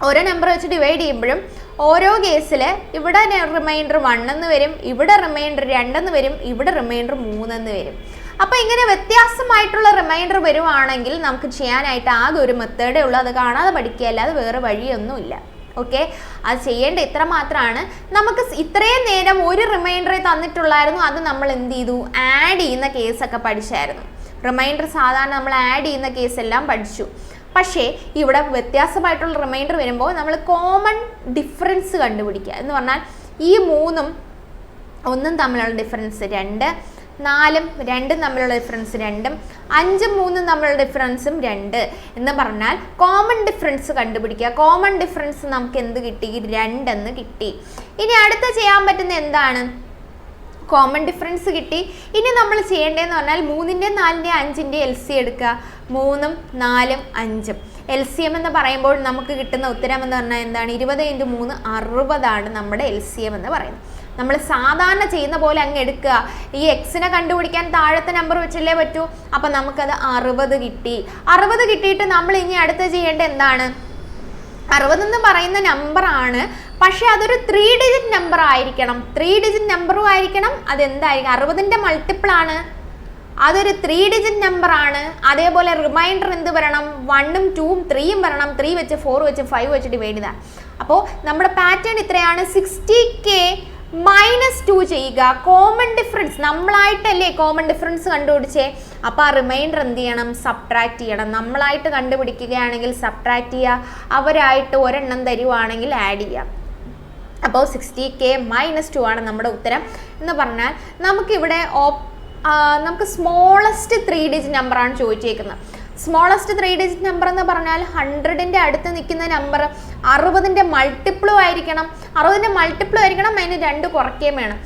ഓരോ നമ്പർ വെച്ച് ഡിവൈഡ് ചെയ്യുമ്പോഴും ഓരോ കേസിൽ ഇവിടെ റിമൈൻഡർ 1 എന്ന് വരും, ഇവിടെ റിമൈൻഡർ 2 എന്ന് വരും, ഇവിടെ റിമൈൻഡർ 3 എന്ന് വരും. അപ്പോൾ ഇങ്ങനെ വ്യത്യാസമായിട്ടുള്ള റിമൈൻഡർ വരുവാണെങ്കിൽ നമുക്ക് ചെയ്യാനായിട്ട് ആകെ ഒരു മെത്തേഡേ ഉള്ളൂ, അത് കാണാതെ പഠിക്കുക, അല്ലാതെ വേറെ വഴിയൊന്നുമില്ല. ഓക്കെ, അത് ചെയ്യേണ്ട ഇത്ര മാത്രമാണ്. നമുക്ക് ഇത്രയും നേരം ഒരു റിമൈൻഡറെ തന്നിട്ടുള്ളായിരുന്നു, അത് നമ്മൾ എന്ത് ചെയ്തു? ആഡ് ചെയ്യുന്ന കേസൊക്കെ പഠിച്ചായിരുന്നു. റിമൈൻഡർ സാധാരണ നമ്മൾ ആഡ് ചെയ്യുന്ന കേസെല്ലാം പഠിച്ചു. പക്ഷേ ഇവിടെ വ്യത്യാസമായിട്ടുള്ള റിമൈൻഡർ വരുമ്പോൾ നമ്മൾ കോമൺ ഡിഫറൻസ് കണ്ടുപിടിക്കുക എന്ന് പറഞ്ഞാൽ ഈ 3ഉം 1ഉം തമ്മിലുള്ള ഡിഫറൻസ് 2, 4ഉം 2ഉം തമ്മിലുള്ള ഡിഫറൻസ് 2ഉം 5ഉം 3ഉം തമ്മിലുള്ള ഡിഫറൻസും 2 എന്ന് പറഞ്ഞാൽ കോമൺ ഡിഫറൻസ് കണ്ടുപിടിക്കുക. കോമൺ ഡിഫറൻസ് നമുക്ക് എന്ത് കിട്ടി? 2 എന്ന് കിട്ടി. ഇനി അടുത്ത ചെയ്യാൻ പറ്റുന്ന എന്താണ്? കോമൺ ഡിഫറൻസ് കിട്ടി. ഇനി നമ്മൾ ചെയ്യേണ്ടതെന്ന് പറഞ്ഞാൽ 3ൻ്റെയും 4ൻ്റെയും 5ൻ്റെയും LCM എടുക്കുക. 3ഉം 4ഉം 5ഉം LCM എന്ന് പറയുമ്പോൾ നമുക്ക് കിട്ടുന്ന ഉത്തരം എന്ന് പറഞ്ഞാൽ എന്താണ്? 20 × 3 60 നമ്മുടെ LCM എന്ന് പറയുന്നത്. നമ്മൾ സാധാരണ ചെയ്യുന്ന പോലെ അങ്ങ് എടുക്കുക. ഈ എക്സിനെ കണ്ടുപിടിക്കാൻ താഴത്തെ നമ്പർ വെച്ചല്ലേ പറ്റൂ. അപ്പം നമുക്കത് 60 കിട്ടി. 60 കിട്ടിയിട്ട് നമ്മൾ ഇനി അടുത്ത് ചെയ്യേണ്ട എന്താണ്? 60 എന്ന് പറയുന്ന നമ്പറാണ്, പക്ഷെ അതൊരു 3 ഡിജിറ്റ് നമ്പർ ആയിരിക്കണം. 3 ഡിജിറ്റ് നമ്പറും ആയിരിക്കണം. അതെന്തായിരിക്കും? 60ൻ്റെ മൾട്ടിപ്പിൾ ആണ്, അതൊരു 3 ഡിജിറ്റ് നമ്പർ ആണ്. അതേപോലെ റിമൈൻഡർ എന്ത് വരണം? 1ഉം 2ഉം 3ഉം വരണം. 3 വെച്ച് 4 വെച്ച് 5 വെച്ച് ഡിവൈഡ് ചെയ്താൽ. അപ്പോൾ നമ്മുടെ പാറ്റേൺ ഇത്രയാണ്. 60K -2 ചെയ്യുക. കോമൺ ഡിഫറൻസ് നമ്മളായിട്ടല്ലേ കോമൺ ഡിഫറൻസ് കണ്ടുപിടിച്ചേ. അപ്പോൾ ആ റിമൈൻഡർ എന്ത് ചെയ്യണം? സബ്ട്രാക്ട് ചെയ്യണം. നമ്മളായിട്ട് കണ്ടുപിടിക്കുകയാണെങ്കിൽ സബ്ട്രാക്ട് ചെയ്യുക, അവരായിട്ട് ഒരെണ്ണം തരുവാണെങ്കിൽ ആഡ് ചെയ്യാം. അപ്പോൾ 60K -2 ആണ് നമ്മുടെ ഉത്തരം എന്ന് പറഞ്ഞാൽ നമുക്കിവിടെ നമുക്ക് സ്മോളസ്റ്റ് 3 ഡിജിറ്റ് നമ്പറാണ് ചോദിച്ചേക്കുന്നത്. സ്മോളസ്റ്റ് 3 ഡിജിറ്റ് നമ്പർ എന്ന് പറഞ്ഞാൽ 100ൻ്റെ അടുത്ത് നിൽക്കുന്ന നമ്പർ 60ൻ്റെ മൾട്ടിപ്പിളും ആയിരിക്കണം. 60ൻ്റെ മൾട്ടിപ്പിളും ആയിരിക്കണം, അതിന് 2 കുറയ്ക്കുകയും വേണം.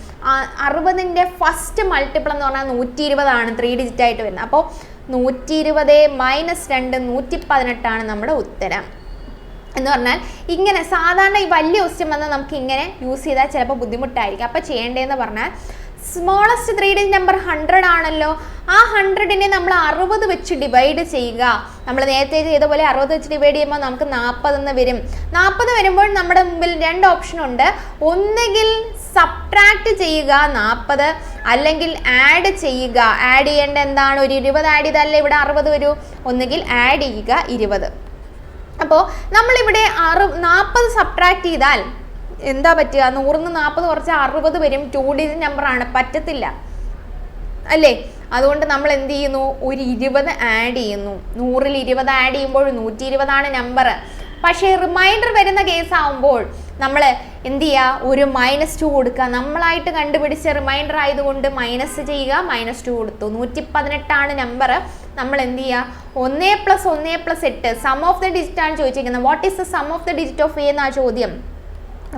60ൻ്റെ ഫസ്റ്റ് മൾട്ടിപ്പിൾ എന്ന് പറഞ്ഞാൽ 120 3 ഡിജിറ്റ് ആയിട്ട് വരുന്നത്. അപ്പോൾ 120 -2 118 നമ്മുടെ ഉത്തരം എന്ന് പറഞ്ഞാൽ ഇങ്ങനെ സാധാരണ ഈ വലിയ ക്വസ്റ്റ്യൻ വന്നാൽ നമുക്ക് ഇങ്ങനെ യൂസ് ചെയ്താൽ ചിലപ്പോൾ ബുദ്ധിമുട്ടായിരിക്കും. അപ്പോൾ ചെയ്യേണ്ടതെന്ന് പറഞ്ഞാൽ സ്മോളസ്റ്റ് 3 ഡിജിറ്റ് നമ്പർ 100 ആണല്ലോ. ആ 100നെ നമ്മൾ 60 വെച്ച് ഡിവൈഡ് ചെയ്യുക. നമ്മൾ നേരത്തെ ചെയ്ത പോലെ 60 വെച്ച് ഡിവൈഡ് ചെയ്യുമ്പോൾ നമുക്ക് 40 എന്ന് വരും. 40 വരുമ്പോൾ നമ്മുടെ മുമ്പിൽ 2 ഓപ്ഷൻ ഉണ്ട്. ഒന്നുകിൽ സബ്ട്രാക്ട് ചെയ്യുക 40, അല്ലെങ്കിൽ ആഡ് ചെയ്യുക. ആഡ് ചെയ്യേണ്ട എന്താണ്? ഒരു 20 ആഡ് ചെയ്താലേ ഇവിടെ 60 വരൂ. ഒന്നുകിൽ ആഡ് ചെയ്യുക 20. അപ്പോൾ നമ്മളിവിടെ 40 സബ്ട്രാക്ട് ചെയ്താൽ എന്താ പറ്റുക? 100ന്ന് 40 കുറച്ച് 60 വരും. 2 ഡിജിറ്റ് നമ്പറാണ്, പറ്റത്തില്ല അല്ലേ? അതുകൊണ്ട് നമ്മൾ എന്ത് ചെയ്യുന്നു? ഒരു 20 ആഡ് ചെയ്യുന്നു. 100ൽ 20 ആഡ് ചെയ്യുമ്പോൾ 120 നമ്പർ. പക്ഷേ റിമൈൻഡർ വരുന്ന കേസ് ആവുമ്പോൾ നമ്മൾ എന്ത് ചെയ്യുക? ഒരു -2 കൊടുക്കുക. നമ്മളായിട്ട് കണ്ടുപിടിച്ച റിമൈൻഡർ ആയതുകൊണ്ട് മൈനസ് ചെയ്യുക. -2 കൊടുത്തു. 118 നമ്പർ. നമ്മൾ എന്ത് ചെയ്യുക? 1 + 1 + 8 സം ഓഫ് ദ ഡിജിറ്റ് ആണ് ചോദിച്ചിരിക്കുന്നത്. What is the sum of the digit of A എന്നാ ചോദ്യം.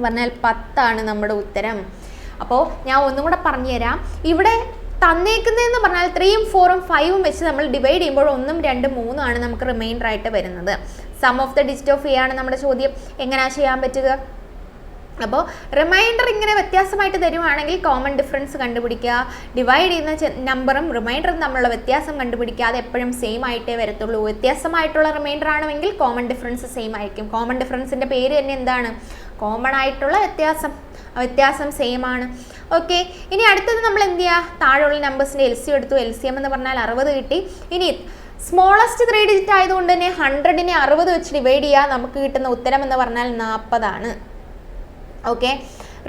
പറഞ്ഞാൽ 10 നമ്മുടെ ഉത്തരം. അപ്പോൾ ഞാൻ ഒന്നും കൂടെ പറഞ്ഞുതരാം. ഇവിടെ തന്നേക്കുന്നതെന്ന് പറഞ്ഞാൽ 3ഉം 4ഉം 5ഉം വെച്ച് നമ്മൾ ഡിവൈഡ് ചെയ്യുമ്പോൾ 1ഉം 2ഉം 3ഉം ആണ് നമുക്ക് റിമൈൻഡർ ആയിട്ട് വരുന്നത്. Sum of the digit of a ആണ് നമ്മുടെ ചോദ്യം. എങ്ങനെയാണ് ചെയ്യാൻ പറ്റുക? അപ്പോൾ റിമൈൻഡർ ഇങ്ങനെ വ്യത്യാസമായിട്ട് തരുവാണെങ്കിൽ കോമൺ ഡിഫറൻസ് കണ്ടുപിടിക്കുക. ഡിവൈഡ് ചെയ്യുന്ന നമ്പറും റിമൈൻഡറും തമ്മിലുള്ള വ്യത്യാസം കണ്ടുപിടിക്കുക. അത് എപ്പോഴും സെയിം ആയിട്ടേ വരത്തുള്ളൂ. വ്യത്യാസമായിട്ടുള്ള റിമൈൻഡർ ആണെങ്കിൽ കോമൺ ഡിഫറൻസ് സെയിം ആയിരിക്കും. കോമൺ ഡിഫറൻസിൻ്റെ പേര് തന്നെ എന്താണ്? കോമൺ ആയിട്ടുള്ള വ്യത്യാസം സെയിം ആണ്. ഓക്കെ, ഇനി അടുത്തത് നമ്മൾ എന്ത് ചെയ്യുക? താഴെയുള്ള നമ്പേഴ്സിൻ്റെ LCM എടുത്തു. LCM എന്ന് പറഞ്ഞാൽ 60 കിട്ടി. ഇനി സ്മോളസ്റ്റ് 3 ഡിജിറ്റ് ആയതുകൊണ്ട് തന്നെ 100നെ 60 വെച്ച് ഡിവൈഡ് ചെയ്യുക. നമുക്ക് കിട്ടുന്ന ഉത്തരം എന്ന് പറഞ്ഞാൽ 40. Okay,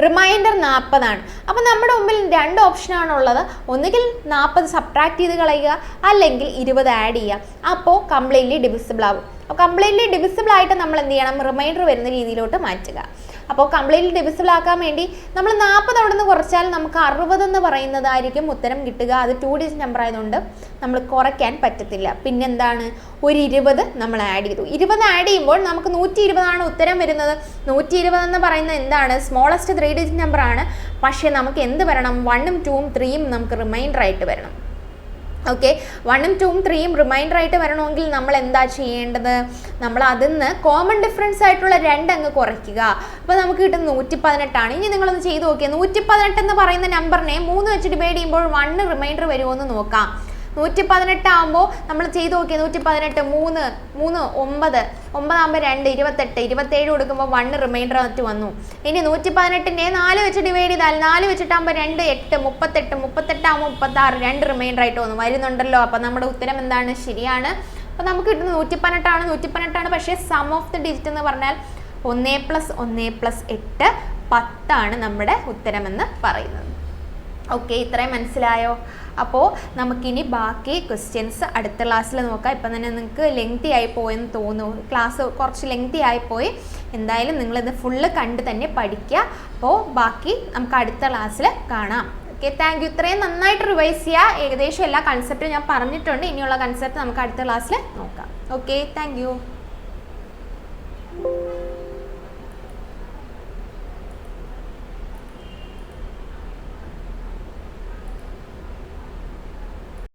remainder 40. അപ്പോൾ നമ്മുടെ മുമ്പിൽ 2 ഓപ്ഷനാണുള്ളത്. ഒന്നുകിൽ 40 സബ്ട്രാക്ട് ചെയ്ത് കളയുക, അല്ലെങ്കിൽ 20 ആഡ് ചെയ്യുക. അപ്പോൾ കംപ്ലീറ്റ്ലി ഡിവിസിബിൾ ആവും. അപ്പോൾ കംപ്ലീറ്റ്ലി ഡിവിസിബിൾ ആയിട്ട് നമ്മൾ എന്ത് ചെയ്യണം? റിമൈൻഡർ വരുന്ന രീതിയിലോട്ട് മാറ്റുക. അപ്പോൾ കംപ്ലീറ്റ്ലി ഡിവിസിബിൾ ആക്കാൻ വേണ്ടി നമ്മൾ 40 അവിടെ നിന്ന് കുറച്ചാൽ നമുക്ക് 60 എന്ന് പറയുന്നതായിരിക്കും ഉത്തരം കിട്ടുക. അത് 2 ഡിജിറ്റ് നമ്പർ ആയതുകൊണ്ട് നമ്മൾ കുറയ്ക്കാൻ പറ്റത്തില്ല. പിന്നെന്താണ്? ഒരു 20 നമ്മൾ ആഡ് ചെയ്തു. 20 ആഡ് ചെയ്യുമ്പോൾ നമുക്ക് 120 ഉത്തരം വരുന്നത്. 120 എന്ന് പറയുന്നത് എന്താണ്? സ്മോളസ്റ്റ് 3 ഡിജിറ്റ് നമ്പർ ആണ്. പക്ഷേ നമുക്ക് എന്ത് വരണം? 1ഉം 2ഉം 3ഉം നമുക്ക് റിമൈൻഡർ ആയിട്ട് വരണം. ഓക്കെ, 1ഉം 2ഉം 3ഉം റിമൈൻഡർ ആയിട്ട് വരണമെങ്കിൽ നമ്മൾ എന്താ ചെയ്യേണ്ടത്? നമ്മൾ അതിൽ നിന്ന് കോമൺ ഡിഫറൻസ് ആയിട്ടുള്ള 2 അങ്ങ് കുറയ്ക്കുക. അപ്പോൾ നമുക്ക് കിട്ടുന്നത് 118. ഇനി നിങ്ങളൊന്ന് ചെയ്ത് നോക്കിയാൽ 118 എന്ന് പറയുന്ന നമ്പറിനെ 3 വെച്ച് ഡിവൈഡ് ചെയ്യുമ്പോൾ 1 റിമൈൻഡർ വരുമോ എന്ന് നോക്കാം. 118 ആകുമ്പോൾ നമ്മൾ ചെയ്ത് നോക്കിയാൽ 118 3 9 9 ആകുമ്പോൾ 2 28 27 കൊടുക്കുമ്പോൾ 1 റിമൈൻഡർ ആയിട്ട് വന്നു. ഇനി 118നെ 4 വെച്ച് ഡിവൈഡ് ചെയ്താൽ 4 വെച്ചിട്ടാകുമ്പോൾ 2 8 38 ആകുമ്പോൾ 36 2 റിമൈൻഡർ ആയിട്ട് വന്നു വരുന്നുണ്ടല്ലോ. അപ്പോൾ നമ്മുടെ ഉത്തരം എന്താണ്? ശരിയാണ്. അപ്പോൾ നമുക്ക് കിട്ടുന്നത് 118. പക്ഷേ സം ഓഫ് ദ ഡിജിറ്റ് എന്ന് പറഞ്ഞാൽ 1 + 1 + 8 10 നമ്മുടെ ഉത്തരമെന്ന് പറയുന്നത്. ഓക്കെ, ഇത്രയും മനസ്സിലായോ? അപ്പോൾ നമുക്കിനി ബാക്കി ക്വസ്റ്റ്യൻസ് അടുത്ത ക്ലാസ്സിൽ നോക്കാം. ഇപ്പം തന്നെ നിങ്ങൾക്ക് ലെങ്തി ആയി പോയെന്ന് തോന്നുന്നു. ക്ലാസ് കുറച്ച് ലെങ്തി ആയിപ്പോയി. എന്തായാലും നിങ്ങളിത് ഫുള്ള് കണ്ട് തന്നെ പഠിക്കുക. അപ്പോൾ ബാക്കി നമുക്ക് അടുത്ത ക്ലാസ്സിൽ കാണാം. Okay, thank you. ഇത്രയും നന്നായിട്ട് റിവൈസ് ചെയ്യുക. ഏകദേശം എല്ലാ കൺസെപ്റ്റും ഞാൻ പറഞ്ഞിട്ടുണ്ട്. ഇനിയുള്ള കൺസെപ്റ്റ് നമുക്ക് അടുത്ത ക്ലാസ്സിൽ നോക്കാം. Okay, thank you.